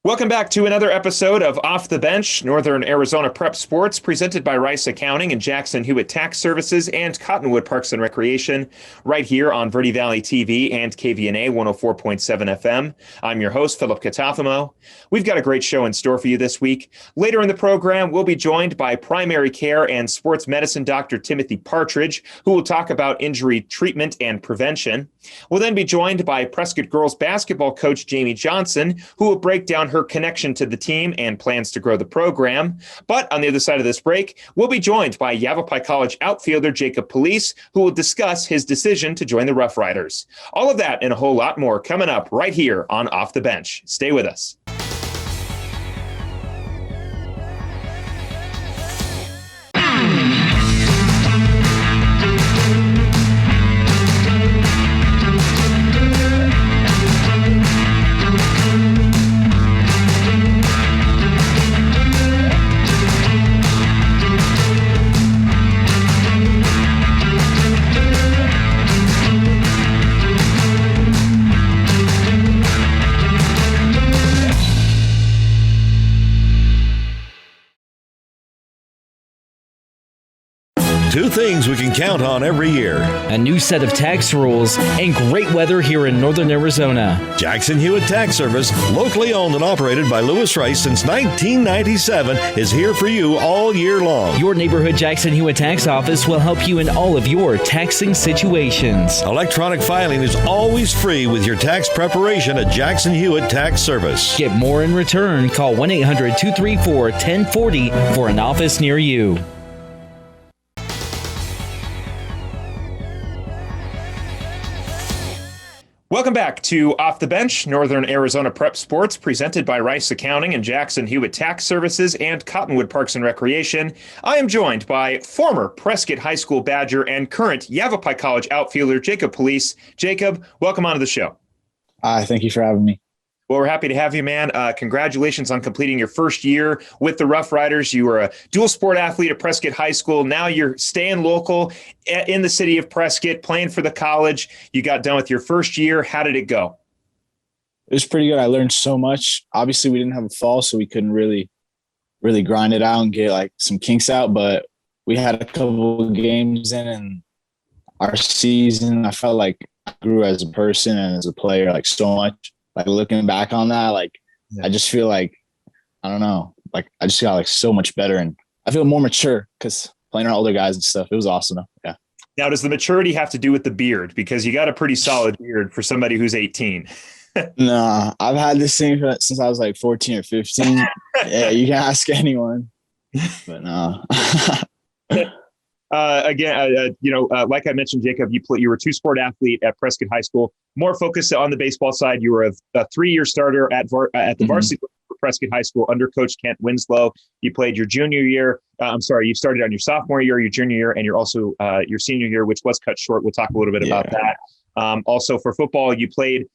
Welcome back to another episode of Off the Bench, Northern Arizona Prep Sports, presented by Rice Accounting and Jackson Hewitt Tax Services and Cottonwood Parks and Recreation, right here on Verde Valley TV and KVNA 104.7 FM. I'm your host, Philip Catafamo. We've got a great show in store for you this week. Later in the program, we'll be joined by primary care and sports medicine Dr. Timothy Partridge, who will talk about injury treatment and prevention. We'll then be joined by Prescott girls basketball coach Jami Johnson, who will break down her connection to the team and plans to grow the program. But on the other side of this break, we'll be joined by Yavapai College outfielder Jacob Police, who will discuss his decision to join the Roughriders. All of that and a whole lot more coming up right here on Off the Bench. Stay with us. Two things we can count on every year: a new set of tax rules and great weather here in Northern Arizona. Jackson Hewitt Tax Service, locally owned and operated by Lewis Rice since 1997, is here for you all year long. Your neighborhood Jackson Hewitt Tax Office will help you in all of your taxing situations. Electronic filing is always free with your tax preparation at Jackson Hewitt Tax Service. Get more in return. Call 1-800-234-1040 for an office near you. Welcome back to Off the Bench, Northern Arizona Prep Sports, presented by Rice Accounting and Jackson Hewitt Tax Services and Cottonwood Parks and Recreation. I am joined by former Prescott High School Badger and current Yavapai College outfielder Jacob Police. Jacob, welcome onto the show. Hi, thank you for having me. Well, we're happy to have you, man. Congratulations on completing your first year with the Roughriders. You were a dual sport athlete at Prescott High School. Now you're staying local in the city of Prescott, playing for the college. You got done with your first year. How did it go? It was pretty good. I learned so much. Obviously, we didn't have a fall, so we couldn't really grind it out and get like some kinks out. But we had a couple of games in our season. I felt like I grew as a person and as a player, like so much. Like looking back on that, I just feel like, I don't know, like I just got like so much better and I feel more mature because playing around older guys and stuff. It was awesome though. Yeah. Now, does the maturity have to do with the beard? Because you got a pretty solid beard for somebody who's 18. No, I've had this thing since I was like 14 or 15. Yeah, you can ask anyone, but no. Like I mentioned, Jacob, you were a two-sport athlete at Prescott High School. More focused on the baseball side. You were a three-year starter at the varsity for Prescott High School under Coach Kent Winslow. You played your junior year. You started on your sophomore year, your junior year, and you're also your senior year, which was cut short. We'll talk a little bit about that. Also, for football, you played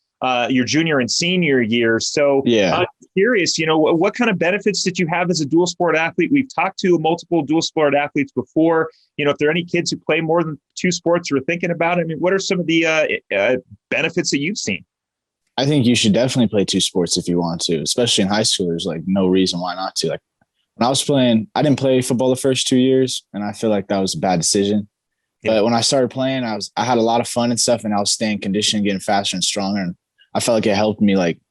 your junior and senior year. So I'm curious, what kind of benefits did you have as a dual sport athlete? We've talked to multiple dual sport athletes before. If there are any kids who play more than two sports or are thinking about it, I mean, what are some of the benefits that you've seen? I think you should definitely play two sports if you want to, especially in high school. There's like no reason why not to. Like when I was playing, I didn't play football the first 2 years, and I feel like that was a bad decision. Yeah. But when I started playing, I had a lot of fun and stuff, and I was staying conditioned, getting faster and stronger, and I felt like it helped me. Like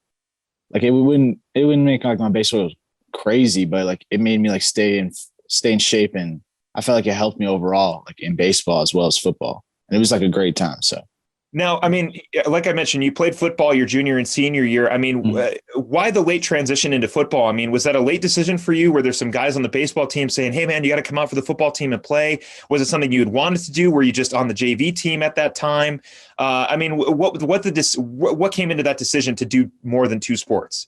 it wouldn't make like my baseball crazy, but like it made me like stay in shape, and I felt like it helped me overall, like in baseball as well as football, and it was like a great time. So. Now, I mean, like I mentioned, you played football your junior and senior year. I mean, why the late transition into football? I mean, was that a late decision for you? Were there some guys on the baseball team saying, hey, man, you got to come out for the football team and play? Was it something you had wanted to do? Were you just on the JV team at that time? I mean, what came into that decision to do more than two sports?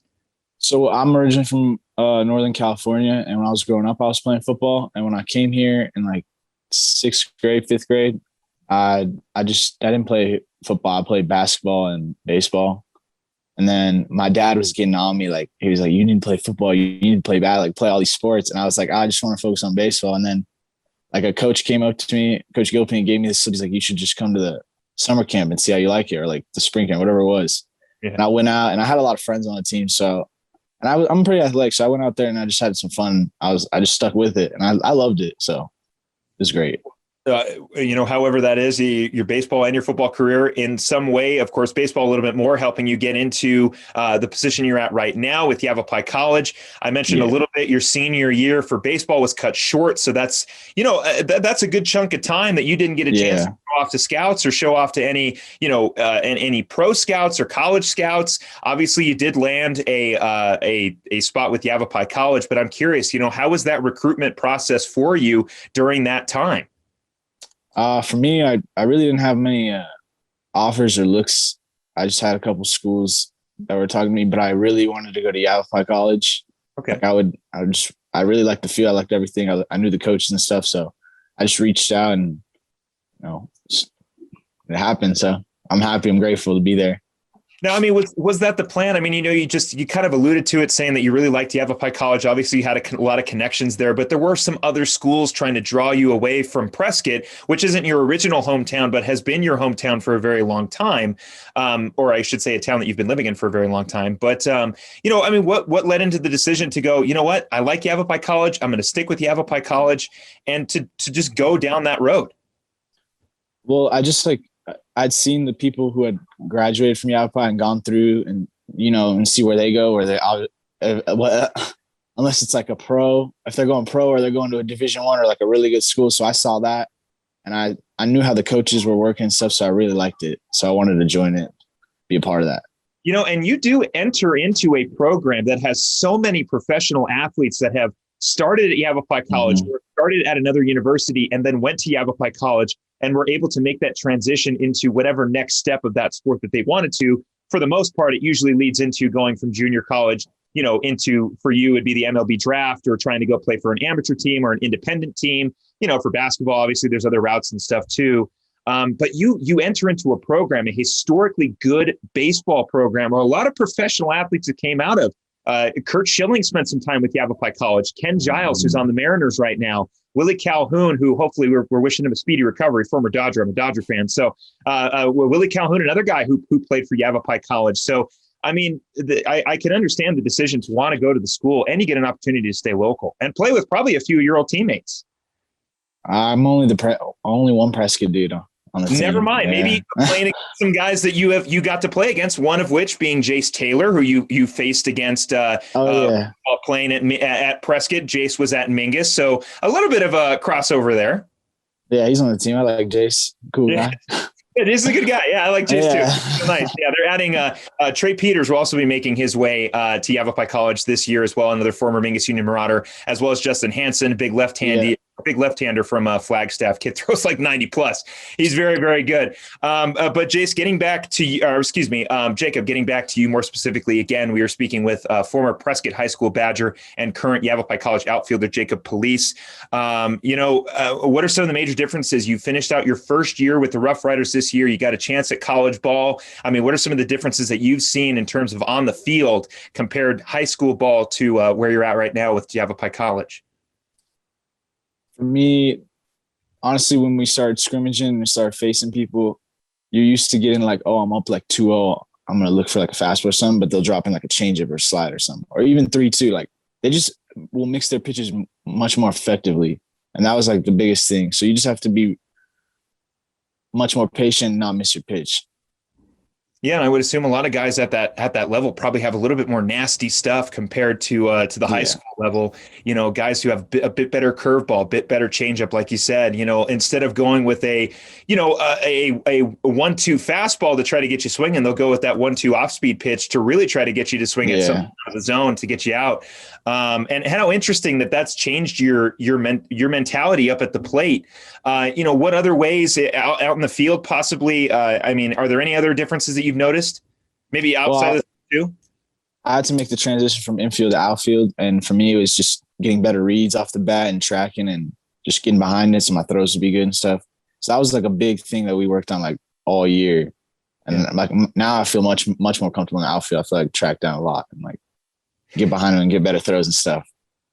So I'm originally from Northern California, and when I was growing up, I was playing football. And when I came here in like sixth grade, fifth grade, I didn't play football. I played basketball and baseball. And then my dad was getting on me. Like, he was like, you need to play football. You need to play play all these sports. And I was like, I just want to focus on baseball. And then like a coach came up to me, Coach Gilpin, and gave me this. He's like, you should just come to the summer camp and see how you like it, or like the spring camp, whatever it was. Yeah. And I went out, and I had a lot of friends on the team. So And I'm pretty athletic, so I went out there and I just had some fun. I just stuck with it, and I loved it. So it was great. However that is, your baseball and your football career in some way, of course, baseball a little bit more, helping you get into the position you're at right now with Yavapai College. I mentioned a little bit your senior year for baseball was cut short. So that's, that's a good chunk of time that you didn't get a chance to show off to scouts or show off to any, any pro scouts or college scouts. Obviously you did land a spot with Yavapai College, but I'm curious, how was that recruitment process for you during that time? For me, I really didn't have many offers or looks. I just had a couple schools that were talking to me, but I really wanted to go to Yavapai College. Okay. I really liked the field. I liked everything. I knew the coaches and stuff. So I just reached out and, it happened. So I'm happy. I'm grateful to be there. Now, I mean, was that the plan? I mean, you kind of alluded to it saying that you really liked Yavapai College. Obviously, you had a lot of connections there, but there were some other schools trying to draw you away from Prescott, which isn't your original hometown, but has been your hometown for a very long time. Or I should say a town that you've been living in for a very long time. But, what led into the decision to go, you know what, I like Yavapai College. I'm going to stick with Yavapai College and to just go down that road? Well, I'd seen the people who had graduated from Yavapai and gone through and, and see where they go, unless it's like a pro, if they're going pro or they're going to a Division I or like a really good school. So I saw that and I knew how the coaches were working and stuff. So I really liked it. So I wanted to join it, be a part of that. And you do enter into a program that has so many professional athletes that have started at Yavapai College, or started at another university, and then went to Yavapai College and were able to make that transition into whatever next step of that sport that they wanted to. For the most part, it usually leads into going from junior college, into, for you, it'd be the MLB draft or trying to go play for an amateur team or an independent team. For basketball, obviously there's other routes and stuff too. But you enter into a program, a historically good baseball program, where a lot of professional athletes that came out of. Kurt Schilling spent some time with Yavapai College. Ken Giles, who's on the Mariners right now. Willie Calhoun, who hopefully we're wishing him a speedy recovery, former Dodger. I'm a Dodger fan. So Willie Calhoun, another guy who played for Yavapai College. So, I mean, I can understand the decision to want to go to the school, and you get an opportunity to stay local and play with probably a few of your old teammates. I'm only only one Prescott dude on the team. Never mind. Yeah. Maybe playing against some guys that you got to play against, one of which being Jace Taylor, who you faced against playing at Prescott. Jace was at Mingus. So a little bit of a crossover there. Yeah, he's on the team. I like Jace. Cool guy. It is a good guy. Yeah, I like Jace too. Nice. Yeah, they're adding Trey Peters will also be making his way to Yavapai College this year as well. Another former Mingus Union Marauder, as well as Justin Hansen, big left-hander from Flagstaff. Kid throws like 90 plus. He's very, very good. But Jace, Jacob, getting back to you more specifically, again, we are speaking with former Prescott High School Badger and current Yavapai College outfielder Jacob Police. What are some of the major differences? You finished out your first year with the Roughriders this year. You got a chance at college ball. I mean, what are some of the differences that you've seen in terms of on the field compared high school ball to where you're at right now with Yavapai College? For me, honestly, when we started scrimmaging and started facing people, you're used to getting like, oh, I'm up like 2-0. I'm going to look for like a fastball or something, but they'll drop in like a changeup or slide or something, or even 3-2. Like they just will mix their pitches much more effectively. And that was like the biggest thing. So you just have to be much more patient and not miss your pitch. Yeah, and I would assume a lot of guys at that level probably have a little bit more nasty stuff compared to the high school level. Guys who have a bit better curveball, bit better changeup, like you said. Instead of going with a 1-2 fastball to try to get you swinging, they'll go with that 1-2 off-speed pitch to really try to get you to swing at some out of the zone to get you out. And how interesting that's changed your mentality up at the plate. What other ways out in the field possibly? Are there any other differences that you've noticed? Maybe outside of the two? I had to make the transition from infield to outfield. And for me, it was just getting better reads off the bat and tracking and just getting behind it so my throws would be good and stuff. So that was like a big thing that we worked on like all year. And like now I feel much, much more comfortable in the outfield. I feel like track down a lot and like get behind them and get better throws and stuff.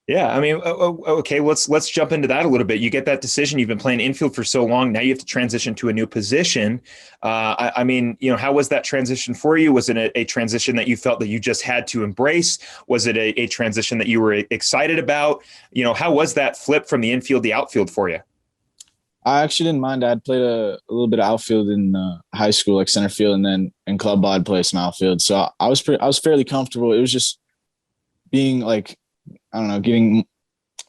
Yeah, I mean, okay, let's jump into that a little bit. You get that decision. You've been playing infield for so long. Now you have to transition to a new position. I mean, how was that transition for you? Was it a transition that you felt that you just had to embrace? Was it a transition that you were excited about? How was that flip from the infield to outfield for you? I actually didn't mind. I'd played a little bit of outfield in high school, like center field, and then in club ball I'd play some outfield. So I was fairly comfortable. It was just being like, I don't know, getting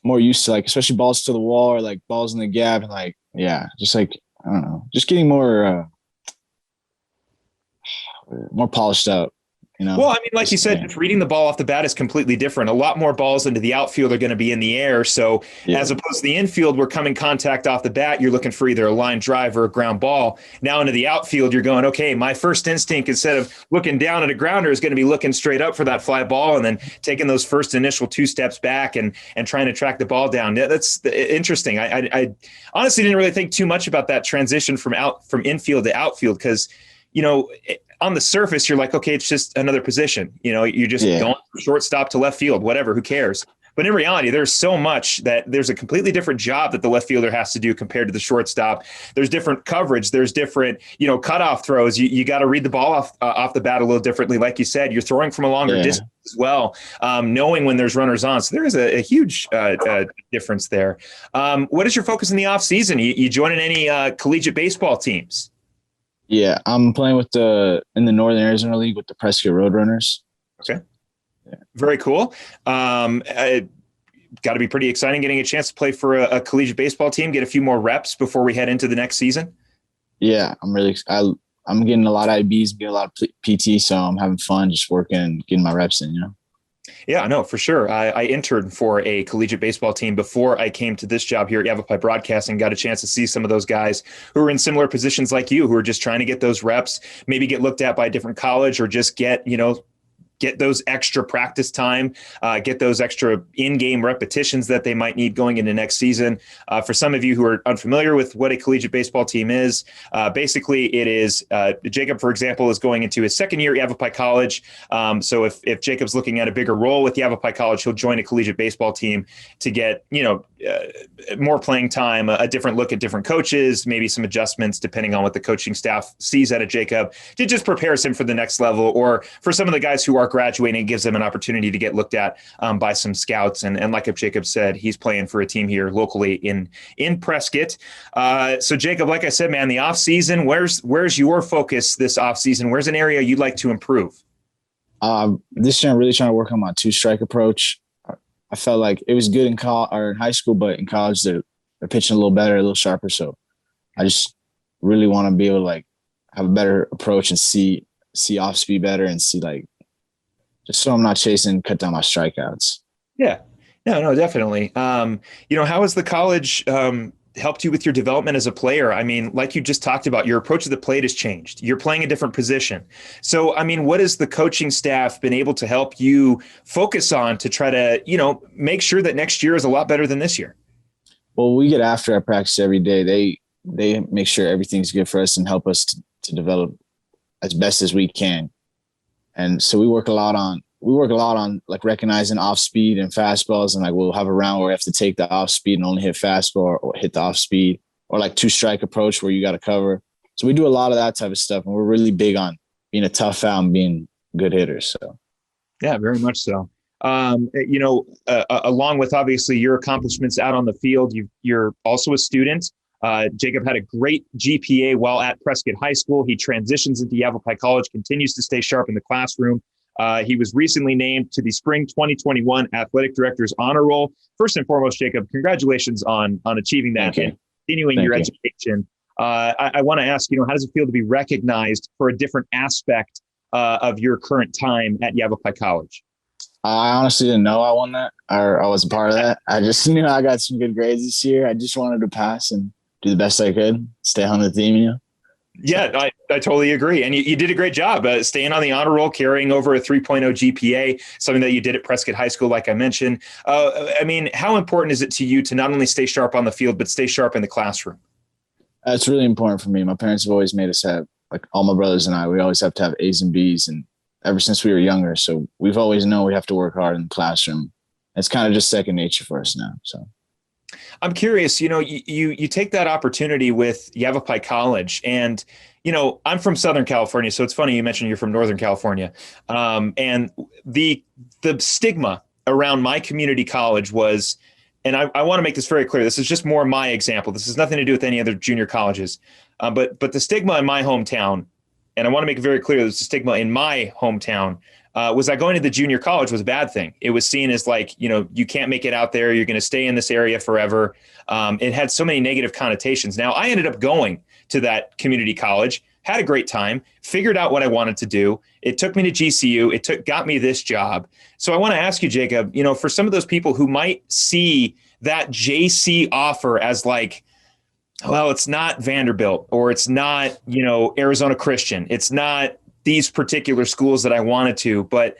more used to, like, especially balls to the wall or like balls in the gap, and like, yeah, just like, I don't know, just getting more polished out. Well, I mean, like just, you said, yeah. just reading the ball off the bat is completely different. A lot more balls into the outfield are going to be in the air. So Yeah. as opposed to the infield, where coming contact off the bat, you're looking for either a line drive or a ground ball. Now into the outfield, you're going, okay, my first instinct, instead of looking down at a grounder, is going to be looking straight up for that fly ball, and then taking those first initial 2 steps back and trying to track the ball down. That's interesting. I honestly didn't really think too much about that transition from infield to outfield, because, on the surface, you're like, okay, it's just another position. You're just going from shortstop to left field, whatever, who cares? But in reality, there's so much that there's a completely different job that the left fielder has to do compared to the shortstop. There's different coverage. There's different, cutoff throws. You got to read the ball off the bat a little differently. Like you said, you're throwing from a longer distance as well, knowing when there's runners on. So there is a huge difference there. What is your focus in the off season? You joining any collegiate baseball teams? Yeah, I'm playing in the Northern Arizona League with the Prescott Roadrunners. Okay. Yeah. Very cool. Got to be pretty exciting getting a chance to play for a collegiate baseball team, get a few more reps before we head into the next season. Yeah, I'm getting a lot of IBs, getting a lot of PT, so I'm having fun just working and getting my reps in, Yeah, no, for sure. I interned for a collegiate baseball team before I came to this job here at Yavapai Broadcasting. Got a chance to see some of those guys who are in similar positions like you, who are just trying to get those reps, maybe get looked at by a different college, or just get those extra practice time, get those extra in-game repetitions that they might need going into next season. For some of you who are unfamiliar with what a collegiate baseball team is, basically it is, Jacob, for example, is going into his second year at Yavapai College. So if Jacob's looking at a bigger role with Yavapai College, he'll join a collegiate baseball team to get, more playing time, a different look at different coaches, maybe some adjustments depending on what the coaching staff sees out of Jacob, to just prepares him for the next level. Or for some of the guys who are graduating, it gives them an opportunity to get looked at by some scouts. And like Jacob said, he's playing for a team here locally in Prescott. So Jacob, like I said, man, the off season, where's your focus this off season? Where's an area you'd like to improve? This year I'm really trying to work on my 2-strike approach. I felt like it was good in high school, but in college they're pitching a little better, a little sharper. So I just really want to be able to like have a better approach and see off speed better, and see, like, just so I'm not chasing, cut down my strikeouts. Yeah, no, definitely. How has the college helped you with your development as a player? I mean, like you just talked about, your approach to the plate has changed. You're playing a different position. So, I mean, what has the coaching staff been able to help you focus on to try to, make sure that next year is a lot better than this year? Well, we get after our practice every day. They make sure everything's good for us and help us to develop as best as we can. And so we work a lot on like recognizing off speed and fastballs, and like we'll have a round where we have to take the off speed and only hit fastball, or hit the off speed, or like 2-strike approach where you got to cover. So we do a lot of that type of stuff, and we're really big on being a tough out and being good hitters. So yeah, very much so. Along with obviously your accomplishments out on the field, you're also a student. Jacob had a great GPA while at Prescott High School. He transitions into Yavapai College, continues to stay sharp in the classroom. He was recently named to the Spring 2021 Athletic Director's Honor Roll. First and foremost, Jacob, congratulations on achieving that and continuing your education. I want to ask, how does it feel to be recognized for a different aspect of your current time at Yavapai College? I honestly didn't know I won that, or I was a part of that. I just knew I got some good grades this year. I just wanted to pass and do the best I could, stay on the team, Yeah, I totally agree. And you did a great job staying on the honor roll, carrying over a 3.0 GPA, something that you did at Prescott High School, like I mentioned. I mean, how important is it to you to not only stay sharp on the field, but stay sharp in the classroom? It's really important for me. My parents have always made us have, like, all my brothers and I, we always have to have A's and B's, and ever since we were younger. So we've always known we have to work hard in the classroom It's kind of just second nature for us now. So I'm curious, you take that opportunity with Yavapai College, and I'm from Southern California, so it's funny you mentioned you're from Northern California. And the stigma around my community college was, and I want to make this very clear, this is just more my example. This has nothing to do with any other junior colleges. But the stigma in my hometown, and I want to make it very clear, there's a stigma in my hometown, was that going to the junior college was a bad thing. It was seen as like, you can't make it out there. You're going to stay in this area forever. It had so many negative connotations. Now, I ended up going to that community college, had a great time, figured out what I wanted to do. It took me to GCU. Got me this job. So I want to ask you, Jacob, for some of those people who might see that JC offer as like, well, it's not Vanderbilt, or it's not, Arizona Christian. It's not these particular schools that I wanted to. But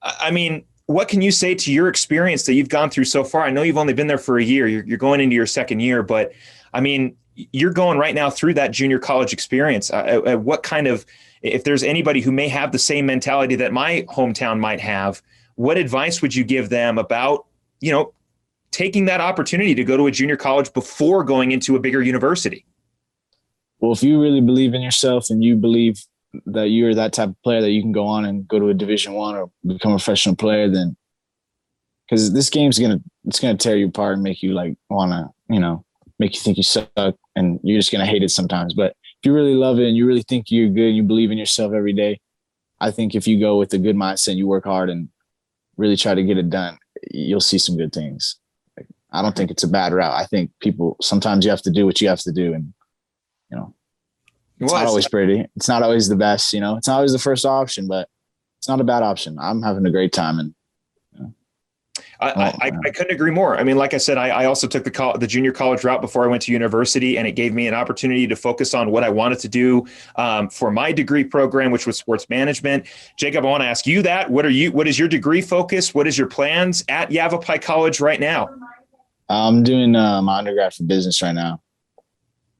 I mean, what can you say to your experience that you've gone through so far? I know you've only been there for a year. You're going into your second year, but I mean, you're going right now through that junior college experience. What kind of, if there's anybody who may have the same mentality that my hometown might have, what advice would you give them about, taking that opportunity to go to a junior college before going into a bigger university? Well, if you really believe in yourself and you believe that you're that type of player that you can go on and go to a Division I or become a professional player, then because this game's it's gonna tear you apart and make you like wanna, make you think you suck, and you're just gonna hate it sometimes. But if you really love it and you really think you're good, you believe in yourself every day, I think if you go with a good mindset, you work hard and really try to get it done, you'll see some good things. I don't think it's a bad route. I think sometimes you have to do what you have to do, and it's not always pretty. It's not always the best, it's not always the first option, but it's not a bad option. I'm having a great time. And I couldn't agree more. I mean, like I said, I also took the junior college route before I went to university, and it gave me an opportunity to focus on what I wanted to do for my degree program, which was sports management. Jacob, I want to ask you that. What is your degree focus? What is your plans at Yavapai College right now? I'm doing my undergrad for business right now.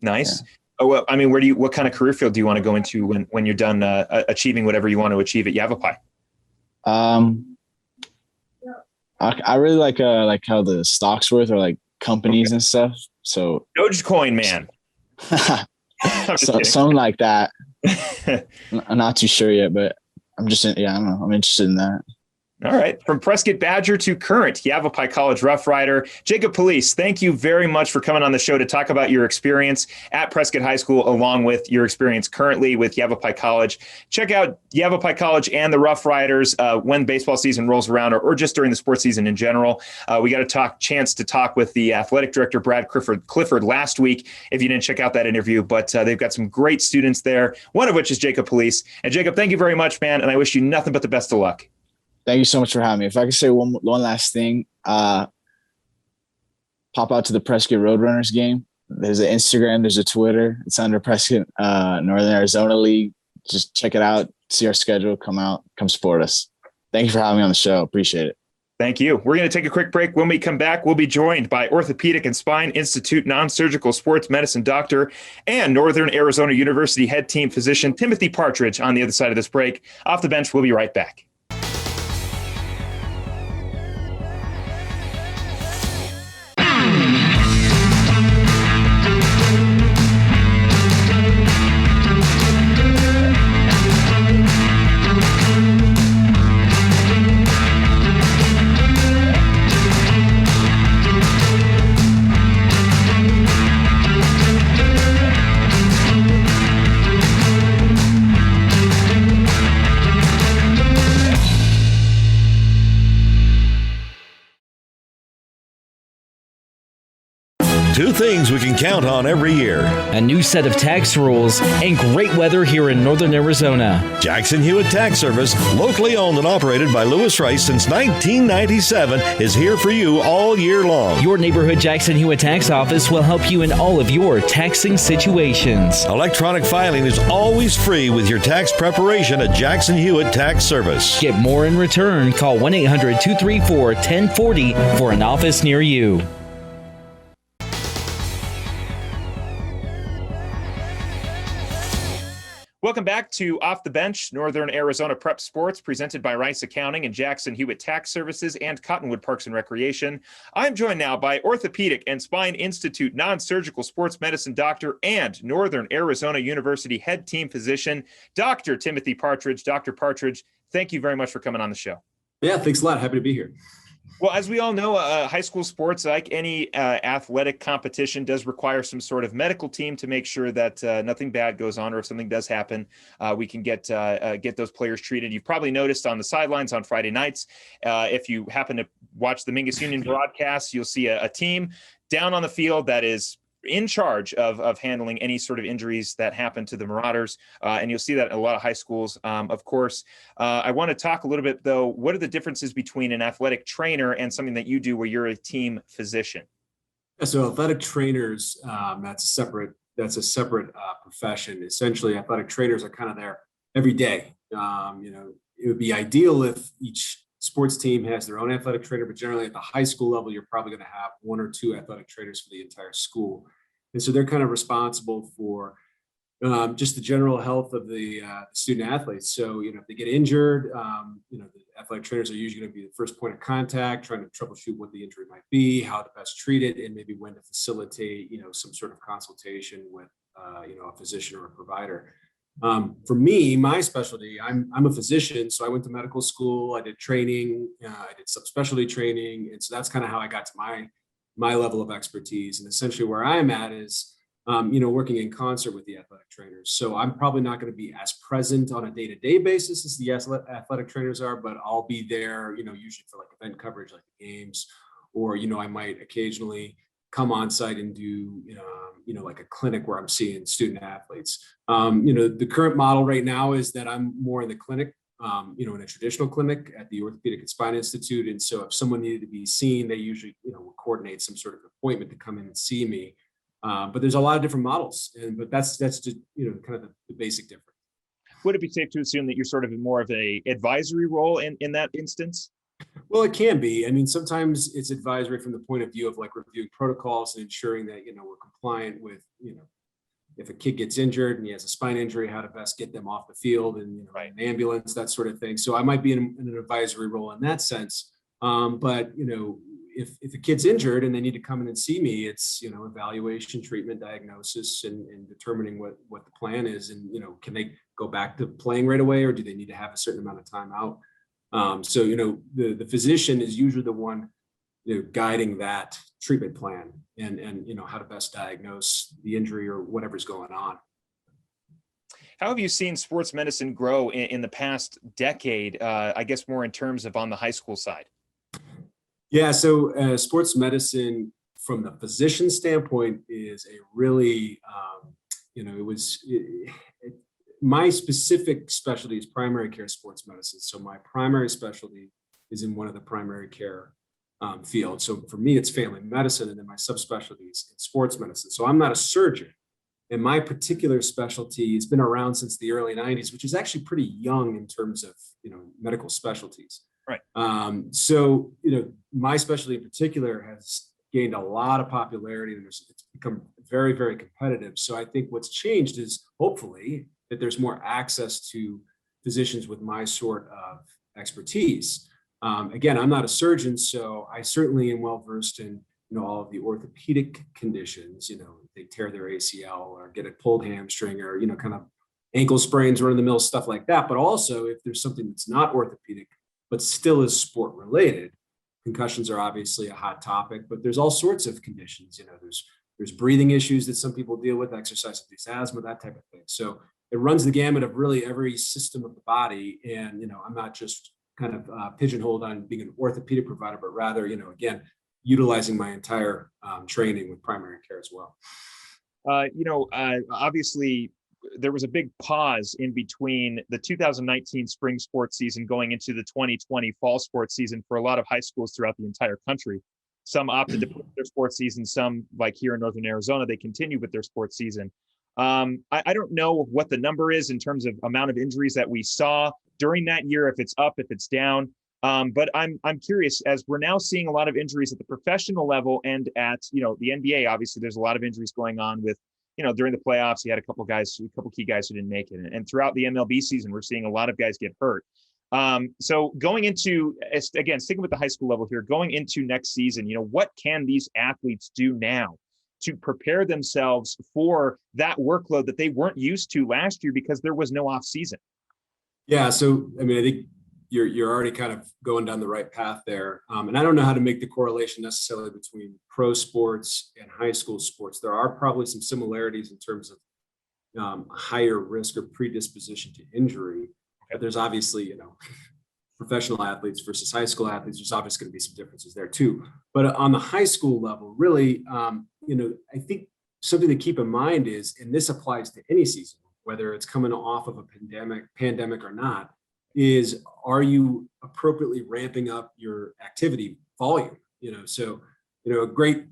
Nice. Yeah. Oh, well, I mean, what kind of career field do you want to go into when you're done achieving whatever you want to achieve at Yavapai? I really like how the stocks worth, or like companies and stuff. So Dogecoin, man. Something like that. I'm not too sure yet, but I don't know. I'm interested in that. All right. From Prescott Badger to current Yavapai College Rough Rider, Jacob Police, thank you very much for coming on the show to talk about your experience at Prescott High School, along with your experience currently with Yavapai College. Check out Yavapai College and the Rough Riders when baseball season rolls around, or just during the sports season in general. We got a chance to talk with the athletic director, Brad Clifford, last week, if you didn't check out that interview. But they've got some great students there, one of which is Jacob Police. And Jacob, thank you very much, man, and I wish you nothing but the best of luck. Thank you so much for having me. If I could say one last thing, pop out to the Prescott Roadrunners game. There's an Instagram, there's a Twitter. It's under Prescott Northern Arizona League. Just check it out, see our schedule, come out, come support us. Thank you for having me on the show. Appreciate it. Thank you. We're going to take a quick break. When we come back, we'll be joined by Orthopedic and Spine Institute non-surgical sports medicine doctor and Northern Arizona University head team physician Timothy Partridge on the other side of this break. Off the bench, we'll be right back. Two things we can count on every year: a new set of tax rules and great weather here in Northern Arizona. Jackson Hewitt Tax Service, locally owned and operated by Lewis Rice since 1997, is here for you all year long. Your neighborhood Jackson Hewitt Tax Office will help you in all of your taxing situations. Electronic filing is always free with your tax preparation at Jackson Hewitt Tax Service. Get more in return. Call 1-800-234-1040 for an office near you. Welcome back to Off the Bench, Northern Arizona Prep Sports, presented by Rice Accounting and Jackson Hewitt Tax Services and Cottonwood Parks and Recreation. I'm joined now by Orthopedic and Spine Institute non-surgical sports medicine doctor and Northern Arizona University head team physician, Dr. Timothy Partridge. Dr. Partridge, thank you very much for coming on the show. Yeah, thanks a lot. Happy to be here. Well, as we all know, high school sports, like any athletic competition, does require some sort of medical team to make sure that nothing bad goes on, or if something does happen, we can get those players treated. You've probably noticed on the sidelines on Friday nights, if you happen to watch the Mingus Union broadcast, you'll see a team down on the field that is in charge of handling any sort of injuries that happen to the Marauders. And you'll see that in a lot of high schools. Of course, I want to talk a little bit, though, what are the differences between an athletic trainer and something that you do where you're a team physician? So athletic trainers, that's a separate profession. Essentially, athletic trainers are kind of there every day. It would be ideal if each sports team has their own athletic trainer, but generally at the high school level, you're probably going to have one or two athletic trainers for the entire school. And so they're kind of responsible for just the general health of the student athletes. So, if they get injured, the athletic trainers are usually going to be the first point of contact, trying to troubleshoot what the injury might be, how to best treat it, and maybe when to facilitate, some sort of consultation with, a physician or a provider. For me, my specialty, I'm a physician, so I went to medical school, I did training, I did subspecialty training. And so that's kind of how I got to my level of expertise. And essentially where I'm at is, working in concert with the athletic trainers. So I'm probably not going to be as present on a day-to-day basis as the athletic trainers are, but I'll be there, usually for like event coverage, like the games, or, I might occasionally come on site and do, like a clinic where I'm seeing student athletes. The current model right now is that I'm more in the clinic, in a traditional clinic at the Orthopedic and Spine Institute. And so if someone needed to be seen, they usually, will coordinate some sort of appointment to come in and see me. But there's a lot of different models, but that's just, kind of the basic difference. Would it be safe to assume that you're sort of in more of a advisory role in that instance? Well, it can be. I mean, sometimes it's advisory from the point of view of like reviewing protocols and ensuring that, we're compliant with, if a kid gets injured and he has a spine injury, how to best get them off the field and, Right. an ambulance, that sort of thing. So I might be in an advisory role in that sense. But, if a kid's injured and they need to come in and see me, it's, evaluation, treatment, diagnosis, and determining what the plan is. And, can they go back to playing right away, or do they need to have a certain amount of time out? So, the physician is usually the one, guiding that treatment plan and how to best diagnose the injury or whatever's going on. How have you seen sports medicine grow in the past decade, I guess more in terms of on the high school side? Yeah, so sports medicine from the physician standpoint is a really, my specific specialty is primary care sports medicine. So my primary specialty is in one of the primary care fields. So for me, it's family medicine, and then my subspecialty is in sports medicine. So I'm not a surgeon. And my particular specialty has been around since the early 90s, which is actually pretty young in terms of, medical specialties. Right. So, my specialty in particular has gained a lot of popularity, and it's become very, very competitive. So I think what's changed is hopefully that there's more access to physicians with my sort of expertise. Again, I'm not a surgeon, so I certainly am well versed in all of the orthopedic conditions. They tear their ACL or get a pulled hamstring, or kind of ankle sprains, run of the mill stuff like that. But also, if there's something that's not orthopedic but still is sport related, concussions are obviously a hot topic. But there's all sorts of conditions. There's breathing issues that some people deal with, exercise-induced asthma, that type of thing. So it runs the gamut of really every system of the body. And I'm not just kind of pigeonholed on being an orthopedic provider, but rather, again, utilizing my entire training with primary care as well. Obviously, there was a big pause in between the 2019 spring sports season going into the 2020 fall sports season for a lot of high schools throughout the entire country. Some opted to put their sports season. Some, like here in Northern Arizona, they continue with their sports season. I don't know what the number is in terms of amount of injuries that we saw during that year, if it's up, if it's down. But I'm curious, as we're now seeing a lot of injuries at the professional level and at, the NBA, obviously there's a lot of injuries going on with, during the playoffs, you had a couple key guys who didn't make it. And throughout the MLB season, we're seeing a lot of guys get hurt. So going into, again, sticking with the high school level here, going into next season, what can these athletes do now to prepare themselves for that workload that they weren't used to last year because there was no off season? Yeah. So, I mean, I think you're already kind of going down the right path there. And I don't know how to make the correlation necessarily between pro sports and high school sports. There are probably some similarities in terms of higher risk or predisposition to injury. But there's obviously, professional athletes versus high school athletes, there's obviously going to be some differences there too. But on the high school level, really, I think something to keep in mind is, and this applies to any season, whether it's coming off of a pandemic or not, is are you appropriately ramping up your activity volume? So a great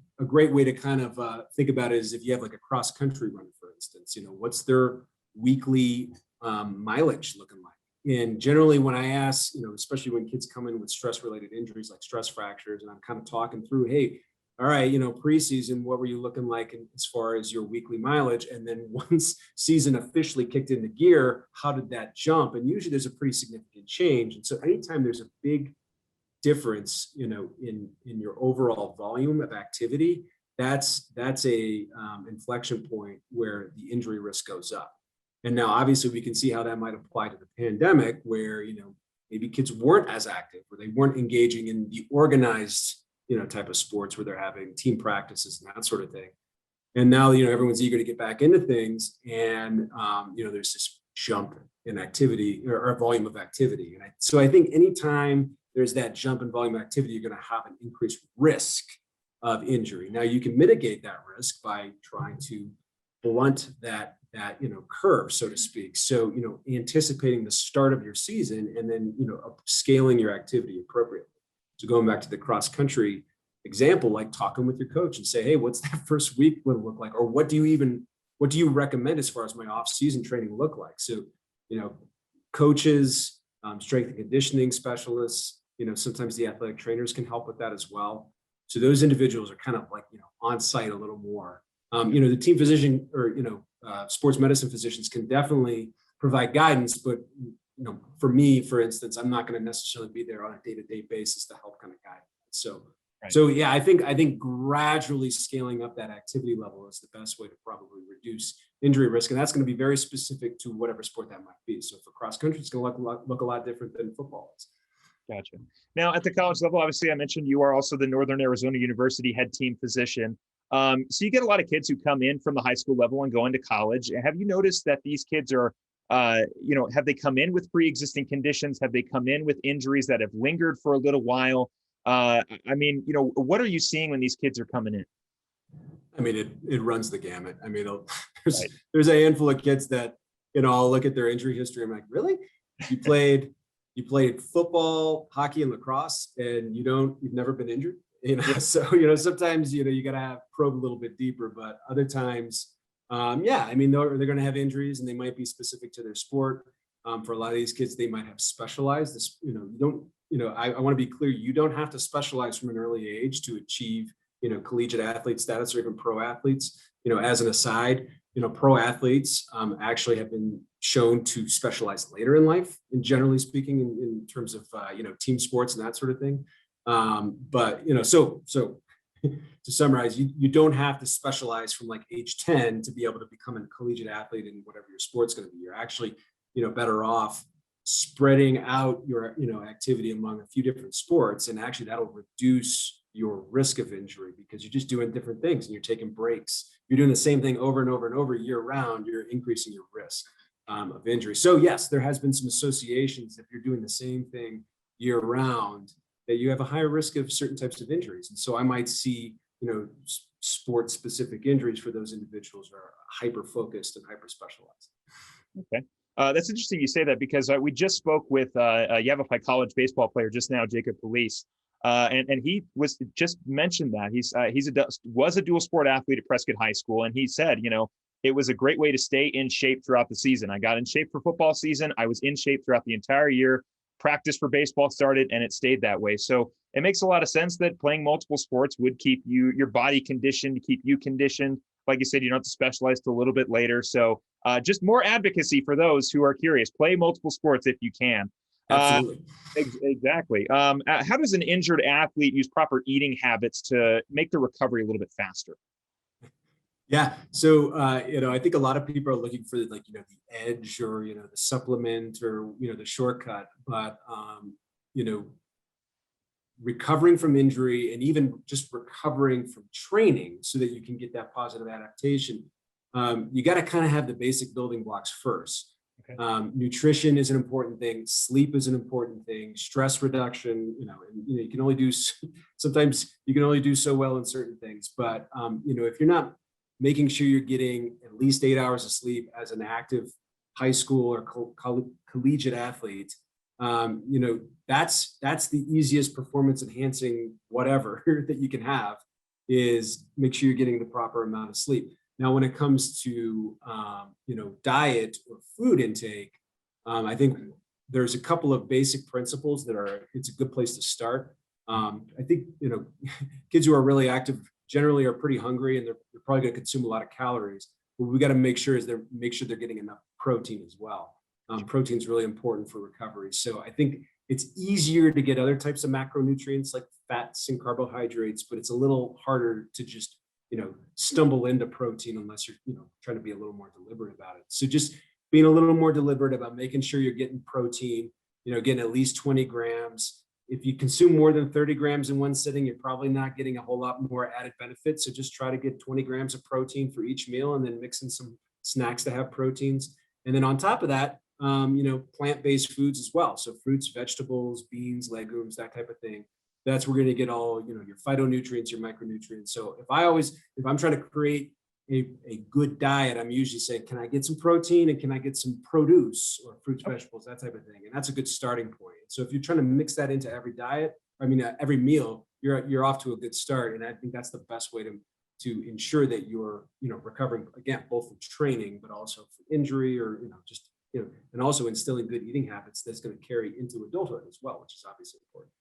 way to kind of think about it is if you have like a cross country run, for instance, what's their weekly mileage looking like? And generally when I ask, especially when kids come in with stress related injuries like stress fractures, and I'm kind of talking through, hey, all right, preseason, what were you looking like as far as your weekly mileage? And then once season officially kicked into gear, how did that jump? And usually there's a pretty significant change. And so anytime there's a big difference, in your overall volume of activity, that's a inflection point where the injury risk goes up. And now obviously we can see how that might apply to the pandemic where, maybe kids weren't as active, or they weren't engaging in the organized type of sports where they're having team practices and that sort of thing. And now, everyone's eager to get back into things. And, there's this jump in activity or volume of activity. And so I think anytime there's that jump in volume of activity, you're going to have an increased risk of injury. Now you can mitigate that risk by trying to blunt that curve, so to speak. So, anticipating the start of your season and then, scaling your activity appropriately. So going back to the cross country example, like talking with your coach and say, hey, what's that first week going to look like? Or what do you recommend as far as my off season training look like? So, coaches, strength and conditioning specialists, sometimes the athletic trainers can help with that as well. So those individuals are kind of like, on site a little more. The team physician or, sports medicine physicians can definitely provide guidance, but for me, for instance, I'm not going to necessarily be there on a day-to-day basis to help kind of guide. So yeah, I think gradually scaling up that activity level is the best way to probably reduce injury risk, and that's going to be very specific to whatever sport that might be. So for cross country, it's going to look a lot different than football is. Gotcha. Now at the college level, obviously, I mentioned you are also the Northern Arizona University head team physician. So you get a lot of kids who come in from the high school level and go into college. Have you noticed that these kids are, have they come in with pre-existing conditions? Have they come in with injuries that have lingered for a little while? What are you seeing when these kids are coming in? I mean, it runs the gamut. I mean, there's a handful of kids that, I'll look at their injury history. I'm like, really? You played football, hockey, and lacrosse, and you've never been injured? So, sometimes, you got to probe a little bit deeper, but other times, they're going to have injuries and they might be specific to their sport. For a lot of these kids, they might have specialized this, I want to be clear. You don't have to specialize from an early age to achieve, collegiate athlete status or even pro athletes. As an aside, pro athletes actually have been shown to specialize later in life, and generally speaking, in terms of, team sports and that sort of thing. So to summarize, you don't have to specialize from like age 10 to be able to become a collegiate athlete in whatever your sport's going to be. You're actually, better off spreading out your, activity among a few different sports. And actually that'll reduce your risk of injury because you're just doing different things and you're taking breaks. You're doing the same thing over and over and over year round. You're increasing your risk of injury. So yes, there has been some associations if you're doing the same thing year round, that you have a higher risk of certain types of injuries. And so I might see, sport specific injuries for those individuals are hyper focused and hyper specialized. Okay. That's interesting you say that because we just spoke with a Yavapai College baseball player just now, Jacob Police, and he was just mentioned that was a dual sport athlete at Prescott High School, and he said, it was a great way to stay in shape throughout the season. I got in shape for football season. I was in shape throughout the entire year. Practice for baseball started and it stayed that way. So it makes a lot of sense that playing multiple sports would keep your body conditioned, keep you conditioned. like you said, you don't have to specialize till a little bit later. So just more advocacy for those who are curious. Play multiple sports if you can. Absolutely. Exactly. How does an injured athlete use proper eating habits to make the recovery a little bit faster? Yeah. So, I think a lot of people are looking for the edge or, the supplement or, the shortcut, but, recovering from injury and even just recovering from training so that you can get that positive adaptation, you got to kind of have the basic building blocks first. Okay. Nutrition is an important thing. Sleep is an important thing. Stress reduction, and, you can only do, sometimes you can only do so well in certain things, but, if you're not making sure you're getting at least 8 hours of sleep as an active high school or collegiate athlete, that's the easiest performance enhancing whatever that you can have, is make sure you're getting the proper amount of sleep. Now, when it comes to, diet or food intake, I think there's a couple of basic principles it's a good place to start. I think, kids who are really active generally are pretty hungry and they're probably going to consume a lot of calories. What we got to make sure they're getting enough protein as well. Protein is really important for recovery. So I think it's easier to get other types of macronutrients like fats and carbohydrates, but it's a little harder to just, stumble into protein unless you're, trying to be a little more deliberate about it. So just being a little more deliberate about making sure you're getting protein, getting at least 20 grams. If you consume more than 30 grams in one sitting, you're probably not getting a whole lot more added benefit. So just try to get 20 grams of protein for each meal and then mix in some snacks to have proteins. And then on top of that, plant-based foods as well. So fruits, vegetables, beans, legumes, that type of thing. That's where we're going to get all, your phytonutrients, your micronutrients. So if I'm trying to create a good diet, I'm usually saying, can I get some protein and can I get some produce or fruits, vegetables, that type of thing. And that's a good starting point. So if you're trying to mix that into every diet, every meal, you're off to a good start. And I think that's the best way to ensure that you're, recovering, again, both from training, but also from injury or, and also instilling good eating habits that's going to carry into adulthood as well, which is obviously important.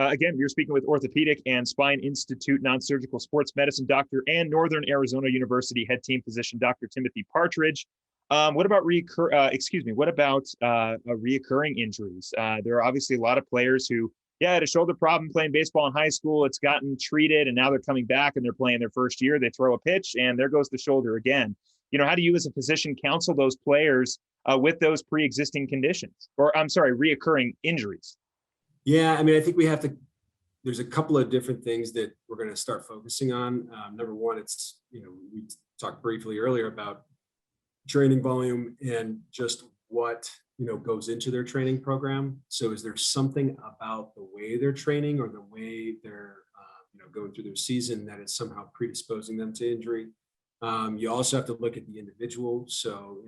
Again, you're speaking with Orthopedic and Spine Institute non-surgical sports medicine doctor and Northern Arizona University head team physician, Dr. Timothy Partridge. What about reoccurring injuries? There are obviously a lot of players who, had a shoulder problem playing baseball in high school. It's gotten treated, and now they're coming back and they're playing their first year. They throw a pitch, and there goes the shoulder again. How do you, as a physician, counsel those players with those pre-existing conditions, reoccurring injuries? Yeah, I think there's a couple of different things that we're going to start focusing on. Number one, it's, we talked briefly earlier about training volume and just what, goes into their training program. So is there something about the way they're training or the way they're, going through their season that is somehow predisposing them to injury? You also have to look at the individual. So,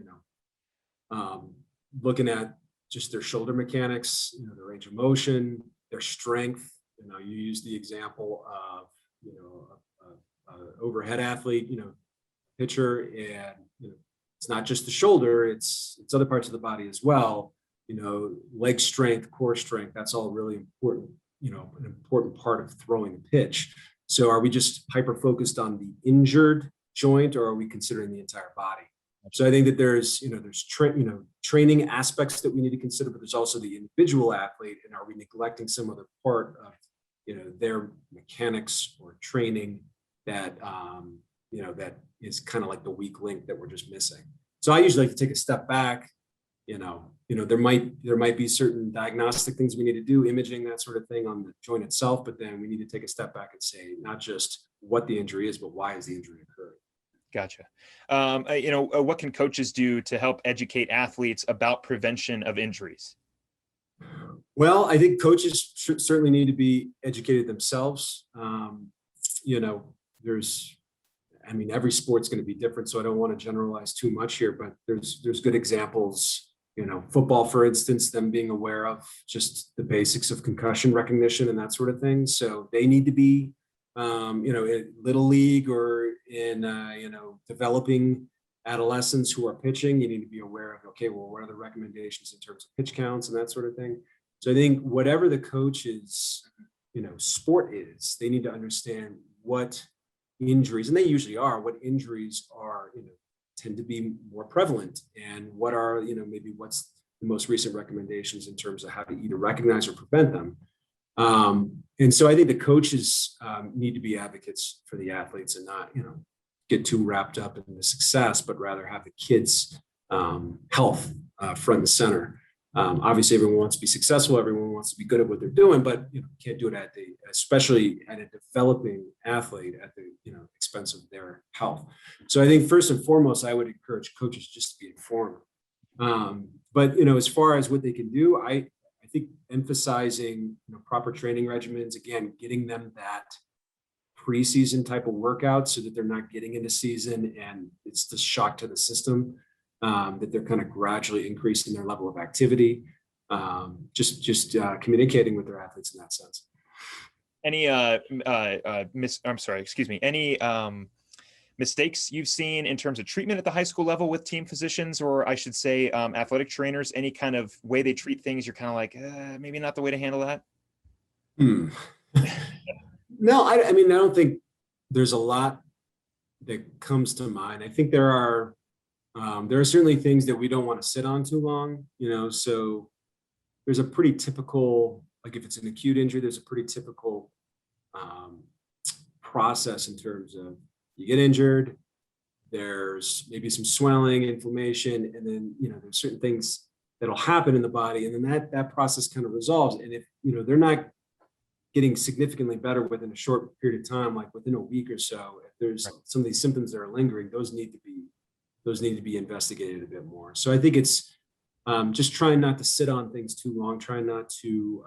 looking at just their shoulder mechanics, their range of motion, their strength. You use the example of, an overhead athlete, pitcher, and, it's not just the shoulder, it's other parts of the body as well. Leg strength, core strength, that's all really important, an important part of throwing a pitch. So are we just hyper focused on the injured joint or are we considering the entire body? So I think that there's training aspects that we need to consider, but there's also the individual athlete, and are we neglecting some other part of their mechanics or training that that is kind of like the weak link that we're just missing. So I usually like to take a step back. There might be certain diagnostic things we need to do, imaging, that sort of thing on the joint itself, but then we need to take a step back and say not just what the injury is, but why is the injury occurring? Gotcha. What can coaches do to help educate athletes about prevention of injuries? Well, I think coaches certainly need to be educated themselves. Every sport's going to be different, so I don't want to generalize too much here, but there's good examples. Football, for instance, them being aware of just the basics of concussion recognition and that sort of thing. So they need to be, in little league or in, developing adolescents who are pitching. You need to be aware of, okay, well, what are the recommendations in terms of pitch counts and that sort of thing. So I think whatever the coach's, sport is, they need to understand what injuries, and they usually are, what injuries are, tend to be more prevalent, and what are, maybe what's the most recent recommendations in terms of how to either recognize or prevent them. And so I think the coaches need to be advocates for the athletes and not, get too wrapped up in the success, but rather have the kids' health front and center. Obviously, everyone wants to be successful. Everyone wants to be good at what they're doing, but can't do it especially at a developing athlete at the expense of their health. So I think first and foremost, I would encourage coaches just to be informed. But as far as what they can do, I think emphasizing proper training regimens, again, getting them that preseason type of workout so that they're not getting into season and it's the shock to the system. That they're kind of gradually increasing their level of activity, just communicating with their athletes in that sense. Any any mistakes you've seen in terms of treatment at the high school level with team physicians, or I should say athletic trainers, any kind of way they treat things you're kind of like, maybe not the way to handle that? No, I mean, I don't think there's a lot that comes to mind. I think there are certainly things that we don't want to sit on too long, so there's a pretty typical, like if it's an acute injury, there's a pretty typical process in terms of you get injured, there's maybe some swelling, inflammation, and then, there's certain things that'll happen in the body, and then that process kind of resolves. And if, they're not getting significantly better within a short period of time, like within a week or so, if there's some of these symptoms that are lingering, those need to be investigated a bit more. So I think it's just trying not to sit on things too long, trying not to,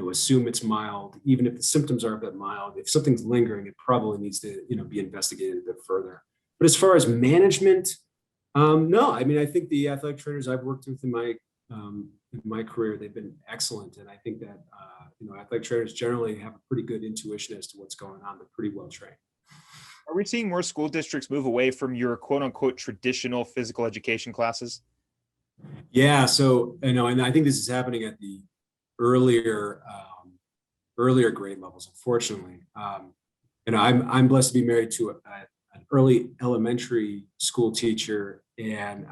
assume it's mild, even if the symptoms are a bit mild. If something's lingering, it probably needs to, be investigated a bit further. But as far as management, no, I mean, I think the athletic trainers I've worked with in my career, they've been excellent. And I think that, athletic trainers generally have a pretty good intuition as to what's going on. They're pretty well trained. Are we seeing more school districts move away from your quote unquote traditional physical education classes? Yeah. So, and I think this is happening at the earlier grade levels, unfortunately. I'm blessed to be married to an early elementary school teacher. And,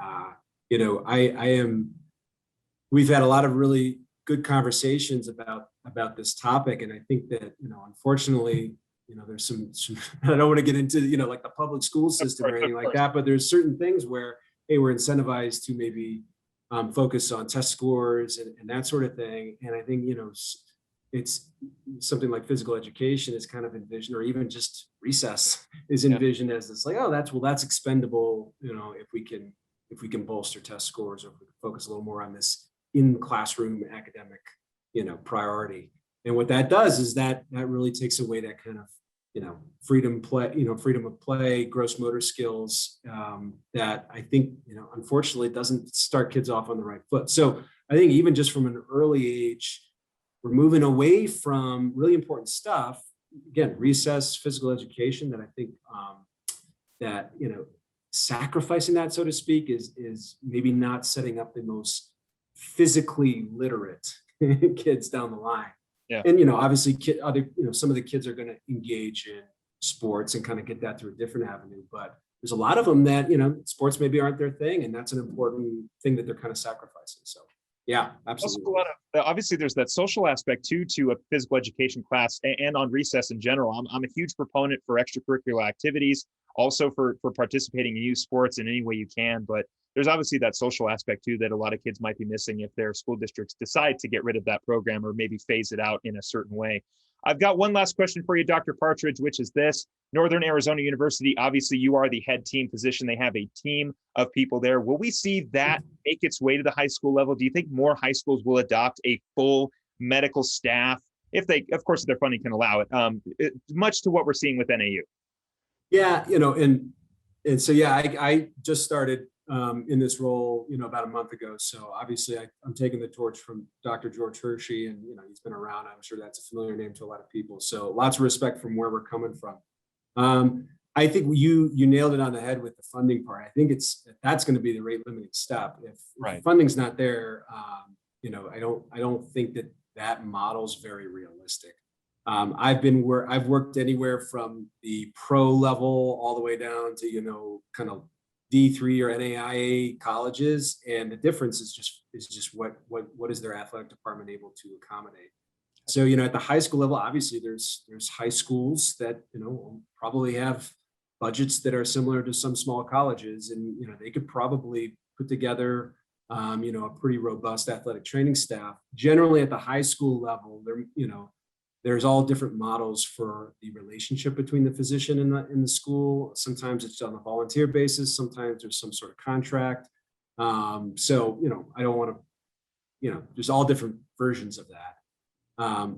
we've had a lot of really good conversations about this topic. And I think that, unfortunately, there's some, I don't want to get into, like the public school system or anything like that, but there's certain things where, hey, we're incentivized to maybe focus on test scores and that sort of thing. And I think, it's something like physical education is kind of envisioned, or even just recess is envisioned as this, like, oh, that's expendable, if we can bolster test scores, or if we can focus a little more on this in classroom academic, priority. And what that does is that really takes away that kind of, freedom of play, gross motor skills, that I think, unfortunately doesn't start kids off on the right foot. So I think even just from an early age, we're moving away from really important stuff. Again, recess, physical education, that I think that, sacrificing that, so to speak, is maybe not setting up the most physically literate kids down the line. Yeah. And, obviously some of the kids are going to engage in sports and kind of get that through a different avenue, but there's a lot of them that, sports maybe aren't their thing. And that's an important thing that they're kind of sacrificing. So yeah, absolutely. Obviously there's that social aspect too, to a physical education class and on recess in general. I'm a huge proponent for extracurricular activities, also for participating in youth sports in any way you can, but there's obviously that social aspect too that a lot of kids might be missing if their school districts decide to get rid of that program or maybe phase it out in a certain way. I've got one last question for you, Dr. Partridge, which is this. Northern Arizona University, obviously you are the head team physician. They have a team of people there. Will we see that make its way to the high school level? Do you think more high schools will adopt a full medical staff, if their funding can allow it, much to what we're seeing with NAU? Yeah, and so, yeah, I just started in this role, about a month ago. So obviously I'm taking the torch from Dr. George Hershey, and, he's been around. I'm sure that's a familiar name to a lot of people. So lots of respect from where we're coming from. I think you nailed it on the head with the funding part. I think that's going to be the rate limiting step. If funding's not there, I don't think that model's very realistic. I've worked anywhere from the pro level all the way down to, kind of D3 or NAIA colleges. And the difference is just what is their athletic department able to accommodate. So, at the high school level, obviously there's high schools that, probably have budgets that are similar to some small colleges, and, they could probably put together, a pretty robust athletic training staff. Generally at the high school level, there's all different models for the relationship between the physician and the school. Sometimes it's on a volunteer basis. Sometimes there's some sort of contract. So, I don't want to, there's all different versions of that.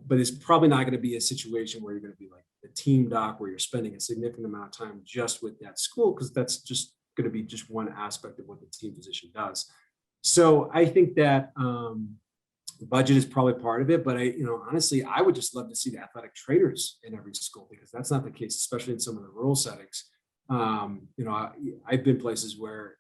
But it's probably not going to be a situation where you're going to be like the team doc, where you're spending a significant amount of time just with that school, because that's just going to be just one aspect of what the team physician does. So I think that the budget is probably part of it, but honestly, I would just love to see the athletic trainers in every school, because that's not the case, especially in some of the rural settings. I've been places where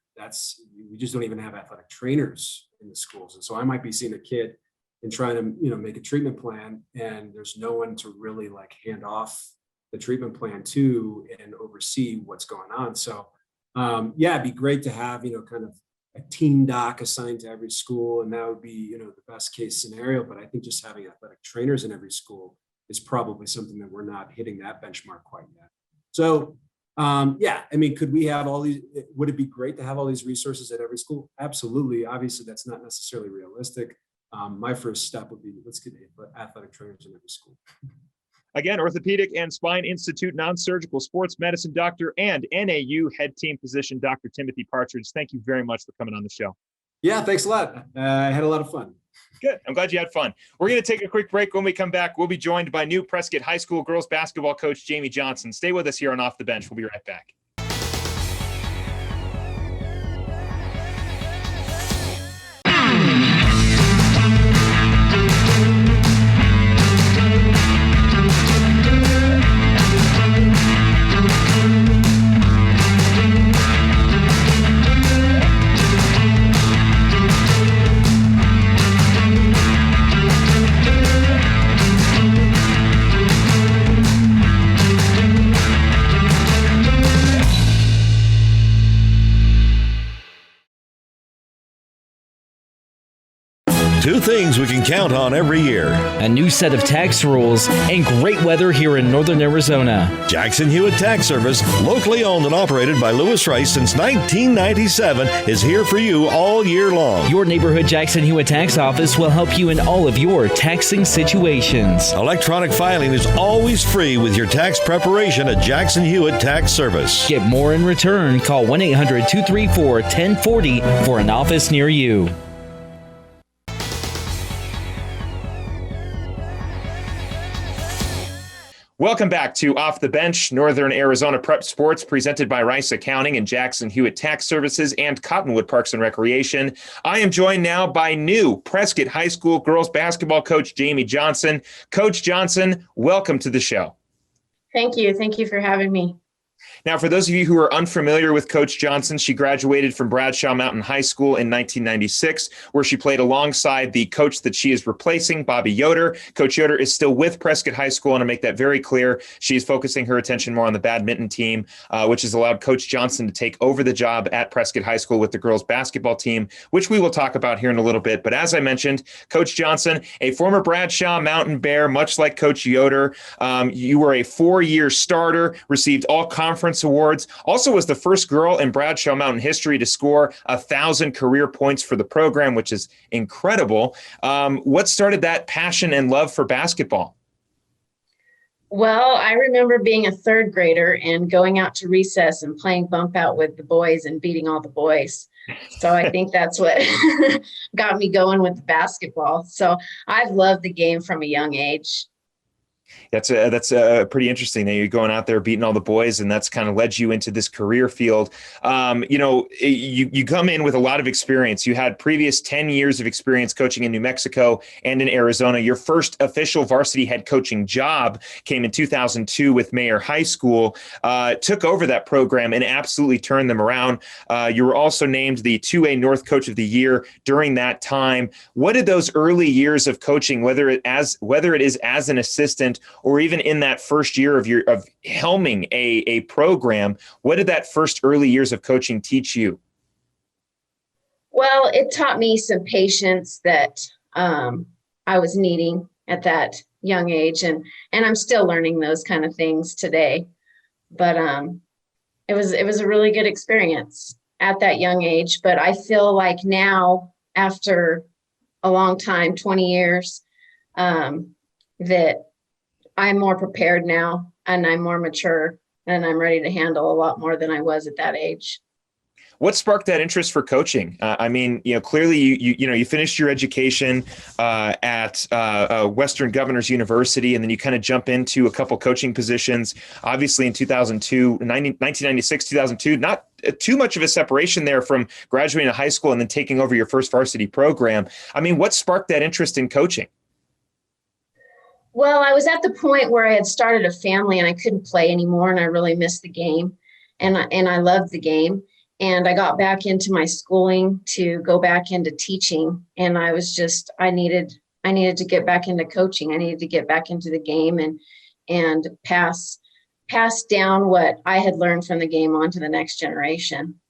we just don't even have athletic trainers in the schools, and so I might be seeing a kid and trying to make a treatment plan, and there's no one to really like hand off the treatment plan to and oversee what's going on. So it'd be great to have kind of a team doc assigned to every school, and that would be the best case scenario. But I think just having athletic trainers in every school is probably something that we're not hitting that benchmark quite yet. So could we have all these? Would it be great to have all these resources at every school? Absolutely. Obviously, that's not necessarily realistic. My first step would be, let's get athletic trainers in every school. Again, Orthopedic and Spine Institute non-surgical sports medicine doctor and NAU head team physician, Dr. Timothy Partridge. Thank you very much for coming on the show. Yeah, thanks a lot. I had a lot of fun. Good. I'm glad you had fun. We're going to take a quick break. When we come back, we'll be joined by new Prescott High School girls basketball coach Jami Johnson. Stay with us here on Off the Bench. We'll be right back. Two things we can count on every year: a new set of tax rules and great weather here in northern Arizona. Jackson Hewitt Tax Service, locally owned and operated by Lewis Rice since 1997, is here for you all year long. Your neighborhood Jackson Hewitt Tax Office will help you in all of your taxing situations. Electronic filing is always free with your tax preparation at Jackson Hewitt Tax Service. Get more in return. Call 1-800-234-1040 for an office near you. Welcome back to Off the Bench, Northern Arizona Prep Sports, presented by Rice Accounting and Jackson Hewitt Tax Services and Cottonwood Parks and Recreation. I am joined now by new Prescott High School girls basketball coach Jami Johnson. Coach Johnson, welcome to the show. Thank you. Thank you for having me. Now, for those of you who are unfamiliar with Coach Johnson, she graduated from Bradshaw Mountain High School in 1996, where she played alongside the coach that she is replacing, Bobby Yoder. Coach Yoder is still with Prescott High School, and to make that very clear, she is focusing her attention more on the badminton team, which has allowed Coach Johnson to take over the job at Prescott High School with the girls basketball team, which we will talk about here in a little bit. But as I mentioned, Coach Johnson, a former Bradshaw Mountain Bear, much like Coach Yoder, you were a 4-year starter, received all conference awards, also was the first girl in Bradshaw Mountain history to score 1,000 career points for the program, which is incredible. What started that passion and love for basketball? Well, I remember being a third grader and going out to recess and playing bump out with the boys and beating all the boys. So I think that's what got me going with the basketball. So I've loved the game from a young age. That's pretty interesting. Now you're going out there beating all the boys, and that's kind of led you into this career field. You come in with a lot of experience. You had previous 10 years of experience coaching in New Mexico and in Arizona. Your first official varsity head coaching job came in 2002 with Mayer High School. Took over that program and absolutely turned them around. You were also named the 2A North Coach of the Year during that time. What did those early years of coaching, whether it is as an assistant or even in that first year of helming a program, what did that first early years of coaching teach you? Well, it taught me some patience that I was needing at that young age, and I'm still learning those kind of things today. But it was a really good experience at that young age. But I feel like now, after a long time, 20 years, that I'm more prepared now, and I'm more mature, and I'm ready to handle a lot more than I was at that age. What sparked that interest for coaching? Clearly you finished your education at Western Governors University, and then you kind of jump into a couple coaching positions. Obviously, in 1996, 2002, not too much of a separation there from graduating high school and then taking over your first varsity program. I mean, what sparked that interest in coaching? Well, I was at the point where I had started a family and I couldn't play anymore, and I really missed the game, and I loved the game. And I got back into my schooling to go back into teaching. And I needed to get back into coaching. I needed to get back into the game and pass down what I had learned from the game on to the next generation.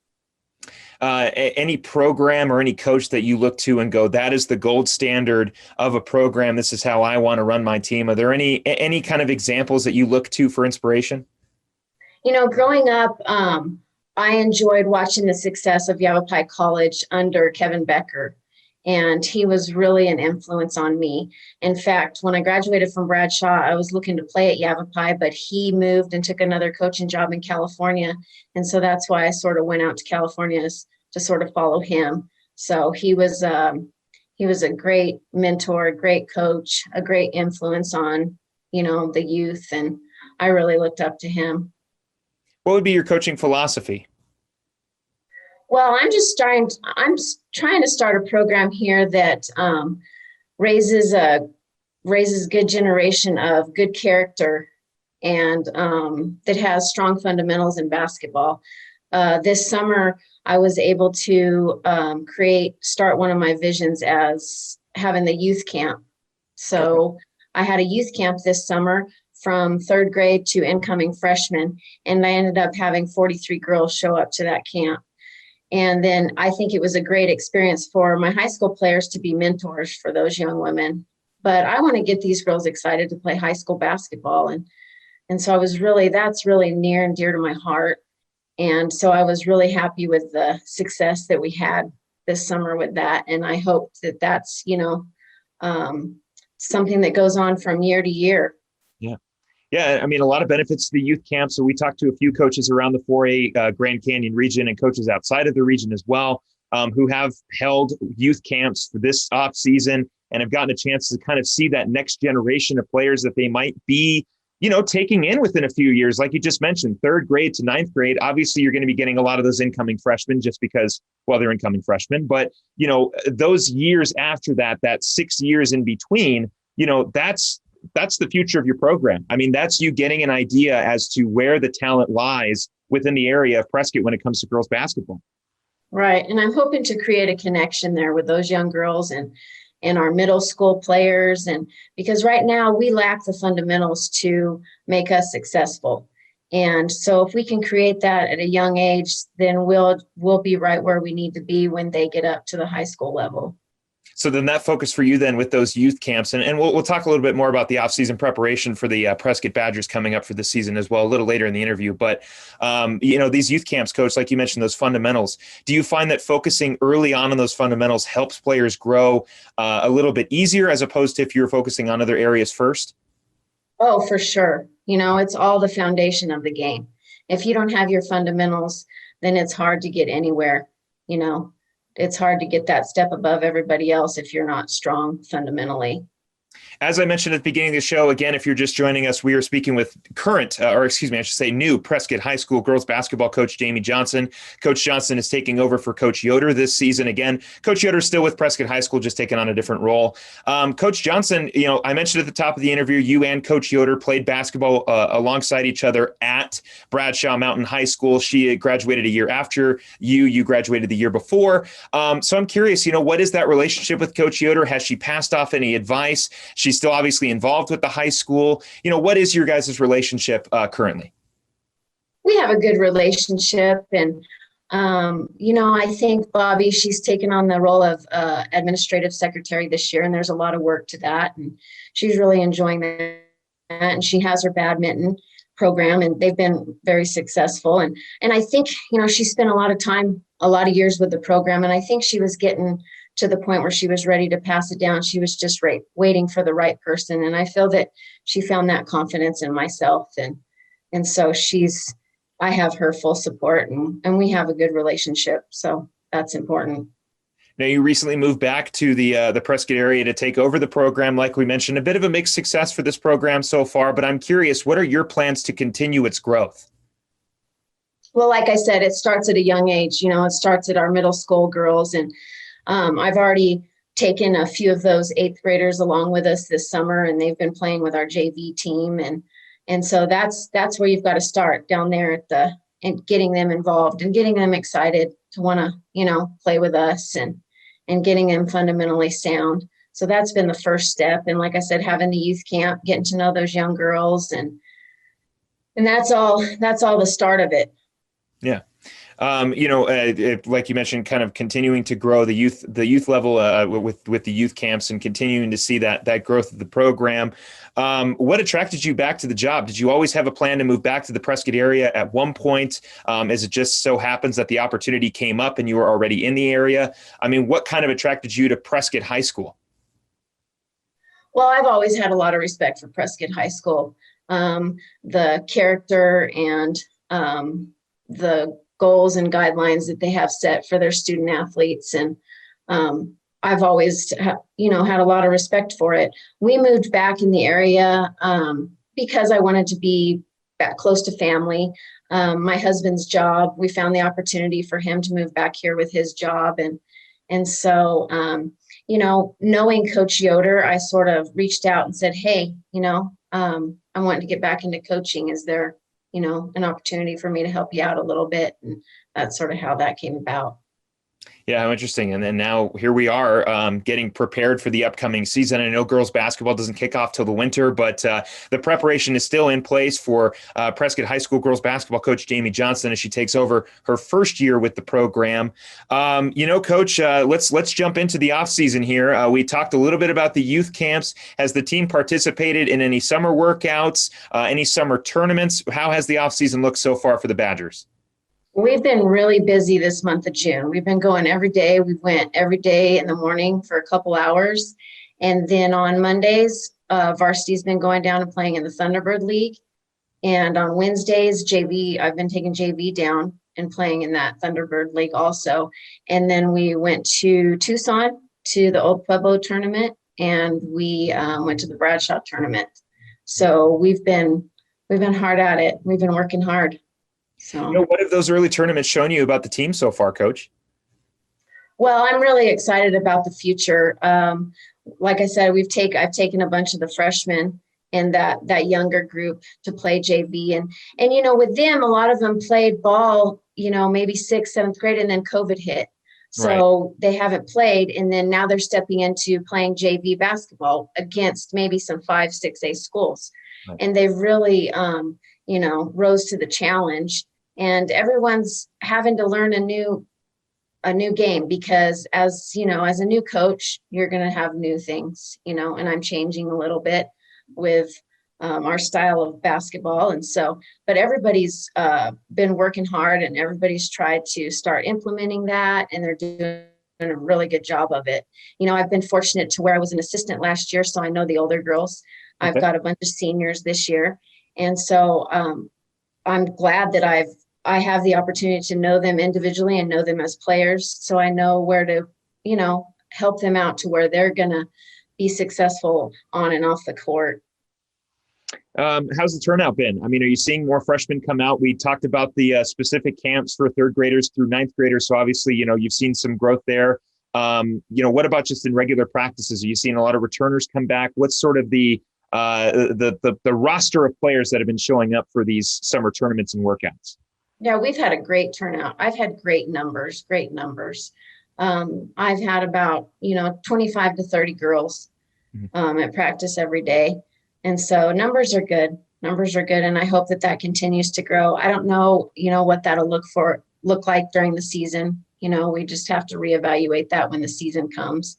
Any program or any coach that you look to and go, that is the gold standard of a program. This is how I want to run my team. Are there any kind of examples that you look to for inspiration? Growing up, I enjoyed watching the success of Yavapai College under Kevin Becker, and he was really an influence on me. In fact, when I graduated from Bradshaw, I was looking to play at Yavapai, but he moved and took another coaching job in California, and so that's why I sort of went out to California to sort of follow him. So he was a great mentor, a great coach, a great influence on, the youth, and I really looked up to him. What would be your coaching philosophy? Well, I'm trying to start a program here that raises good generation of good character, and that has strong fundamentals in basketball. This summer, I was able to start one of my visions as having the youth camp. So I had a youth camp this summer from third grade to incoming freshmen, and I ended up having 43 girls show up to that camp. And then I think it was a great experience for my high school players to be mentors for those young women. But I want to get these girls excited to play high school basketball. And so that's really near and dear to my heart. And so I was really happy with the success that we had this summer with that. And I hope that that's, something that goes on from year to year. Yeah, I mean, a lot of benefits to the youth camp. So we talked to a few coaches around the 4A Grand Canyon region and coaches outside of the region as well, who have held youth camps for this off season and have gotten a chance to kind of see that next generation of players that they might be, taking in within a few years. Like you just mentioned, third grade to ninth grade, obviously you're going to be getting a lot of those incoming freshmen just because, they're incoming freshmen. But, those years after that 6 years in between, that's the future of your program. I mean, that's you getting an idea as to where the talent lies within the area of Prescott when it comes to girls basketball. Right. And I'm hoping to create a connection there with those young girls and our middle school players. And because right now we lack the fundamentals to make us successful. And so if we can create that at a young age, then we'll be right where we need to be when they get up to the high school level. So then that focus for you then with those youth camps, and we'll talk a little bit more about the offseason preparation for the Prescott Badgers coming up for this season as well, a little later in the interview. But, these youth camps, Coach, like you mentioned, those fundamentals, do you find that focusing early on those fundamentals helps players grow a little bit easier as opposed to if you're focusing on other areas first? Oh, for sure. It's all the foundation of the game. If you don't have your fundamentals, then it's hard to get anywhere, It's hard to get that step above everybody else if you're not strong fundamentally. As I mentioned at the beginning of the show, again, if you're just joining us, we are speaking with new Prescott High School girls basketball coach Jami Johnson. Coach Johnson is taking over for Coach Yoder this season. Again, Coach Yoder is still with Prescott High School, just taking on a different role. Coach Johnson, I mentioned at the top of the interview, you and Coach Yoder played basketball alongside each other at Bradshaw Mountain High School. She graduated a year after you graduated the year before. So I'm curious, what is that relationship with Coach Yoder? Has she passed off any advice? She's she's still obviously involved with the high school. What is your guys' relationship currently? We have a good relationship, and I think Bobby, she's taken on the role of administrative secretary this year, and there's a lot of work to that, and she's really enjoying that. And she has her badminton program, and they've been very successful. And I think, she spent a lot of years with the program, and I think she was getting to the point where she was ready to pass it down. She was just waiting for the right person. And I feel that she found that confidence in myself. And so I have her full support, and we have a good relationship. So that's important. Now, you recently moved back to the Prescott area to take over the program. Like we mentioned, a bit of a mixed success for this program so far, but I'm curious, what are your plans to continue its growth? Well, like I said, it starts at a young age. It starts at our middle school girls. And I've already taken a few of those 8th graders along with us this summer, and they've been playing with our JV team. And so that's where you've got to start, down there and getting them involved and getting them excited to want to, play with us and getting them fundamentally sound. So that's been the first step. And like I said, having the youth camp, getting to know those young girls, and that's all the start of it. Yeah. Like you mentioned, kind of continuing to grow the youth level with the youth camps and continuing to see that growth of the program. What attracted you back to the job? Did you always have a plan to move back to the Prescott area at one point? As it just so happens that the opportunity came up and you were already in the area? I mean, what kind of attracted you to Prescott High School? Well, I've always had a lot of respect for Prescott High School. The character and the goals and guidelines that they have set for their student athletes. And I've always, had a lot of respect for it. We moved back in the area because I wanted to be back close to family. My husband's job, we found the opportunity for him to move back here with his job. And so, knowing Coach Yoder, I sort of reached out and said, hey, I wanted to get back into coaching. Is there an opportunity for me to help you out a little bit? And that's sort of how that came about. Yeah, how interesting. And then now here we are getting prepared for the upcoming season. I know girls basketball doesn't kick off till the winter, but the preparation is still in place for Prescott High School girls basketball coach Jami Johnson as she takes over her first year with the program. Coach, let's jump into the off season here. We talked a little bit about the youth camps. Has the team participated in any summer workouts, any summer tournaments? How has the off season looked so far for the Badgers? We've been really busy this month of June. We've been going every day. We went every day in the morning for a couple hours. And then on Mondays, varsity's been going down and playing in the Thunderbird League. And on Wednesdays, JV, I've been taking JV down and playing in that Thunderbird League also. And then we went to Tucson to the Old Pueblo tournament, and we went to the Bradshaw tournament. So we've been hard at it. We've been working hard. So, what have those early tournaments shown you about the team so far, Coach? Well, I'm really excited about the future. Like I said, I've taken a bunch of the freshmen and that younger group to play JV, and with them, a lot of them played ball, maybe 6th, 7th grade, and then COVID hit, so They haven't played, and then now they're stepping into playing JV basketball against maybe some 5, 6A schools, and they've really, rose to the challenge. And everyone's having to learn a new game, because as a new coach, you're going to have new things, and I'm changing a little bit with our style of basketball. And so, but everybody's been working hard, and everybody's tried to start implementing that, and they're doing a really good job of it. I've been fortunate to where I was an assistant last year, so I know the older girls. I've got a bunch of seniors this year. And so I'm glad that I have the opportunity to know them individually and know them as players. So I know where to, help them out to where they're going to be successful on and off the court. How's the turnout been? I mean, are you seeing more freshmen come out? We talked about the specific camps for 3rd graders through 9th graders. So obviously, you've seen some growth there. What about just in regular practices? Are you seeing a lot of returners come back? What's sort of the roster of players that have been showing up for these summer tournaments and workouts? Yeah, we've had a great turnout. I've had great numbers. I've had about, 25 to 30 girls at practice every day. And so numbers are good. Numbers are good. And I hope that continues to grow. I don't know, what that'll look like during the season. We just have to reevaluate that when the season comes.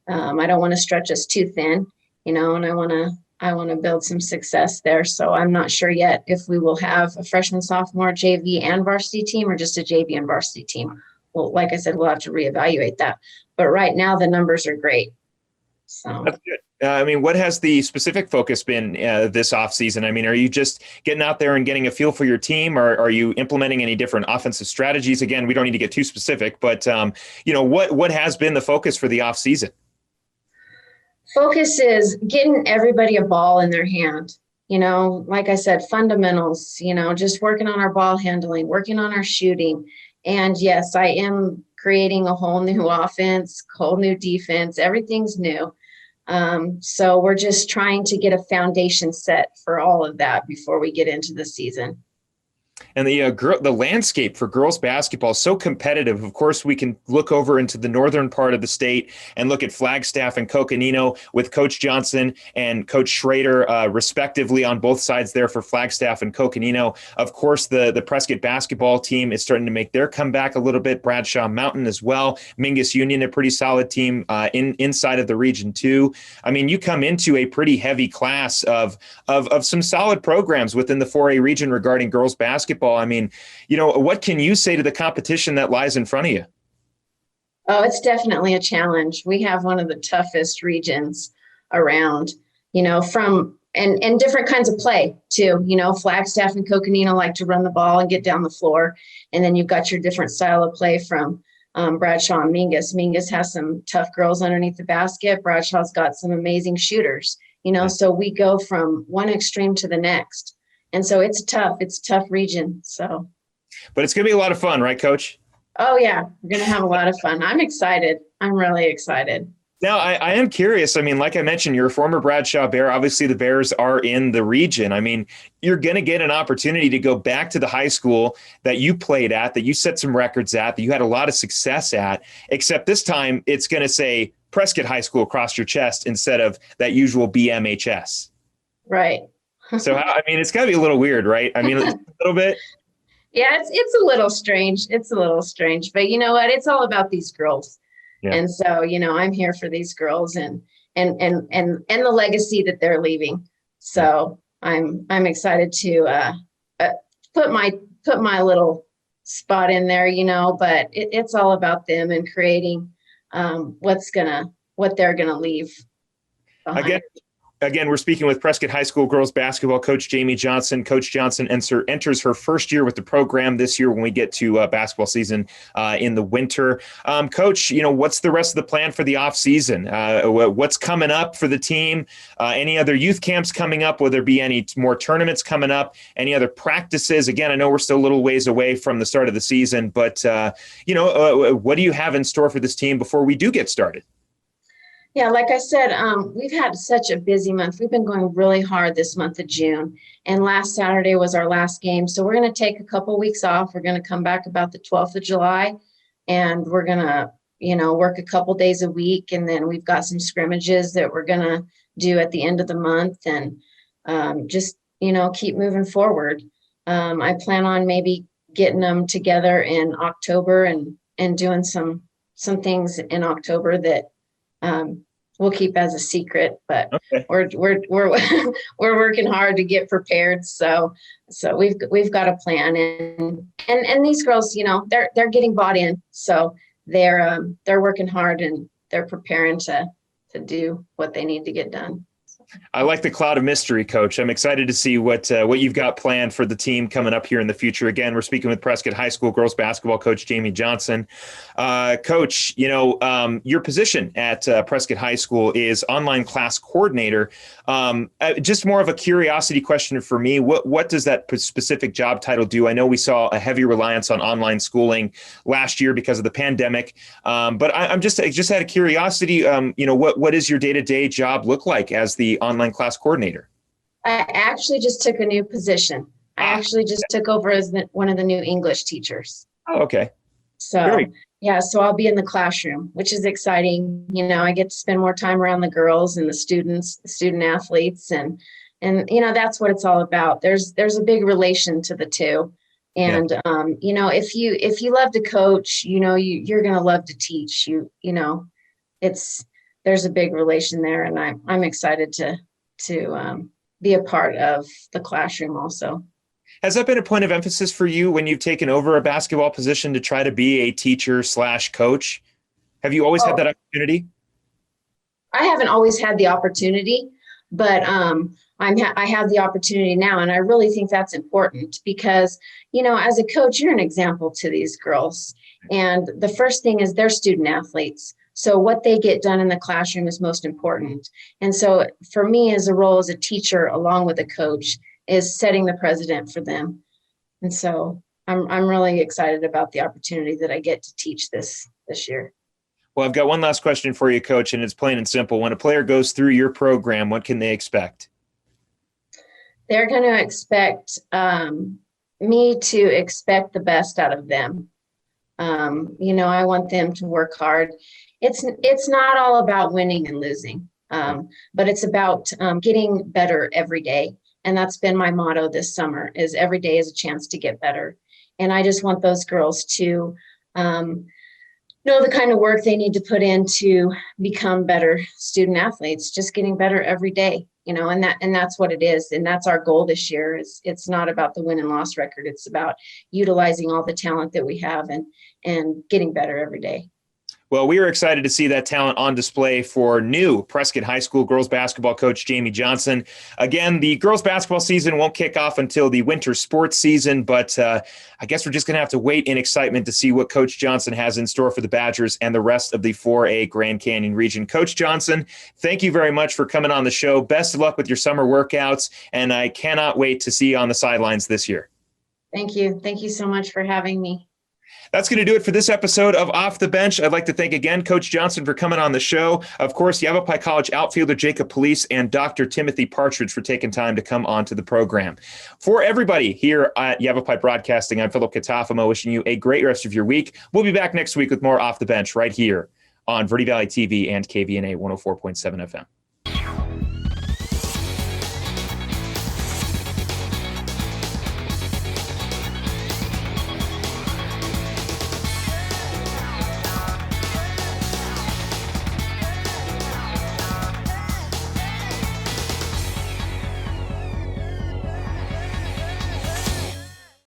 I don't want to stretch us too thin, and I want to build some success there. So I'm not sure yet if we will have a freshman, sophomore, JV and varsity team or just a JV and varsity team. Well, like I said, we'll have to reevaluate that. But right now the numbers are great. So that's good. What has the specific focus been this offseason? Are you just getting out there and getting a feel for your team, or are you implementing any different offensive strategies? Again, we don't need to get too specific, but what has been the focus for the offseason? Focus is getting everybody a ball in their hand. Like I said, fundamentals, just working on our ball handling, working on our shooting. And yes, I am creating a whole new offense, whole new defense. Everything's new. So we're just trying to get a foundation set for all of that before we get into the season. And the landscape for girls basketball is so competitive. Of course, we can look over into the northern part of the state and look at Flagstaff and Coconino with Coach Johnson and Coach Schrader, respectively, on both sides there for Flagstaff and Coconino. Of course, the Prescott basketball team is starting to make their comeback a little bit. Bradshaw Mountain as well. Mingus Union, a pretty solid team inside of the region too. You come into a pretty heavy class of some solid programs within the 4A region regarding girls basketball. What can you say to the competition that lies in front of you? Oh, it's definitely a challenge. We have one of the toughest regions around, and different kinds of play too. Flagstaff and Coconino like to run the ball and get down the floor. And then you've got your different style of play from Bradshaw and Mingus. Mingus has some tough girls underneath the basket. Bradshaw's got some amazing shooters, so we go from one extreme to the next. And so it's a tough region. So, but it's going to be a lot of fun, right, Coach? Oh yeah. We're going to have a lot of fun. I'm excited. I'm really excited. Now, I am curious. Like I mentioned, you're a former Bradshaw Bear. Obviously, the Bears are in the region. You're going to get an opportunity to go back to the high school that you played at, that you set some records at, that you had a lot of success at, except this time it's going to say Prescott High School across your chest instead of that usual BMHS. Right. So, it's got to be a little weird, right? A little bit. Yeah, it's a little strange. It's a little strange, but you know what? It's all about these girls. Yeah. And so, I'm here for these girls and the legacy that they're leaving. So I'm excited to put my little spot in there, but it's all about them and creating what they're gonna leave behind. Again, we're speaking with Prescott High School girls basketball coach Jami Johnson. Coach Johnson enters her first year with the program this year when we get to basketball season in the winter. Coach, what's the rest of the plan for the off season? What's coming up for the team? Any other youth camps coming up? Will there be any more tournaments coming up? Any other practices? Again, I know we're still a little ways away from the start of the season, but what do you have in store for this team before we do get started? Yeah, like I said, we've had such a busy month. We've been going really hard this month of June, and last Saturday was our last game. So we're going to take a couple weeks off. We're going to come back about the 12th of July, and we're going to, work a couple days a week. And then we've got some scrimmages that we're going to do at the end of the month, and just, keep moving forward. I plan on maybe getting them together in October and doing some things in October that we'll keep as a secret, but okay. we're working hard to get prepared. So we've got a plan, and these girls, they're getting bought in. So they're working hard and they're preparing to do what they need to get done. I like the cloud of mystery, Coach. I'm excited to see what you've got planned for the team coming up here in the future. Again, we're speaking with Prescott High School girls basketball coach Jami Johnson. Coach, your position at Prescott High School is online class coordinator. Just more of a curiosity question for me. What does that specific job title do? I know we saw a heavy reliance on online schooling last year because of the pandemic, but I'm just out of curiosity. What does your day-to-day job look like as the online class coordinator? I actually just took a new position. I actually just took over as one of the new English teachers. Oh, okay. So Yeah, so I'll be in the classroom, which is exciting. I get to spend more time around the girls and the students, the student athletes, and that's what it's all about. There's a big relation to the two. And if you love to coach, you're going to love to teach. There's a big relation there, and I'm excited to be a part of the classroom also. Has that been a point of emphasis for you when you've taken over a basketball position to try to be a teacher/coach? Have you always had that opportunity? I haven't always had the opportunity, but I have the opportunity now, and I really think that's important because, as a coach, you're an example to these girls. And the first thing is they're student athletes. So what they get done in the classroom is most important. And so for me, as a role as a teacher, along with a coach, is setting the precedent for them. And so I'm really excited about the opportunity that I get to teach this year. Well, I've got one last question for you, Coach, and it's plain and simple. When a player goes through your program, what can they expect? They're going to expect me to expect the best out of them. I want them to work hard. It's not all about winning and losing, but it's about getting better every day. And that's been my motto this summer, is every day is a chance to get better. And I just want those girls to know the kind of work they need to put in to become better student athletes, just getting better every day, and that's what it is. And that's our goal this year. It's not about the win and loss record. It's about utilizing all the talent that we have and getting better every day. Well, we are excited to see that talent on display for new Prescott High School girls basketball coach Jami Johnson. Again, the girls basketball season won't kick off until the winter sports season, but I guess we're just going to have to wait in excitement to see what Coach Johnson has in store for the Badgers and the rest of the 4A Grand Canyon region. Coach Johnson, thank you very much for coming on the show. Best of luck with your summer workouts, and I cannot wait to see you on the sidelines this year. Thank you. Thank you so much for having me. That's going to do it for this episode of Off the Bench. I'd like to thank again Coach Johnson for coming on the show. Of course, Yavapai College outfielder Jacob Police and Dr. Timothy Partridge for taking time to come on to the program. For everybody here at Yavapai Broadcasting, I'm Philip Katafamo, wishing you a great rest of your week. We'll be back next week with more Off the Bench right here on Verde Valley TV and KVNA 104.7 FM.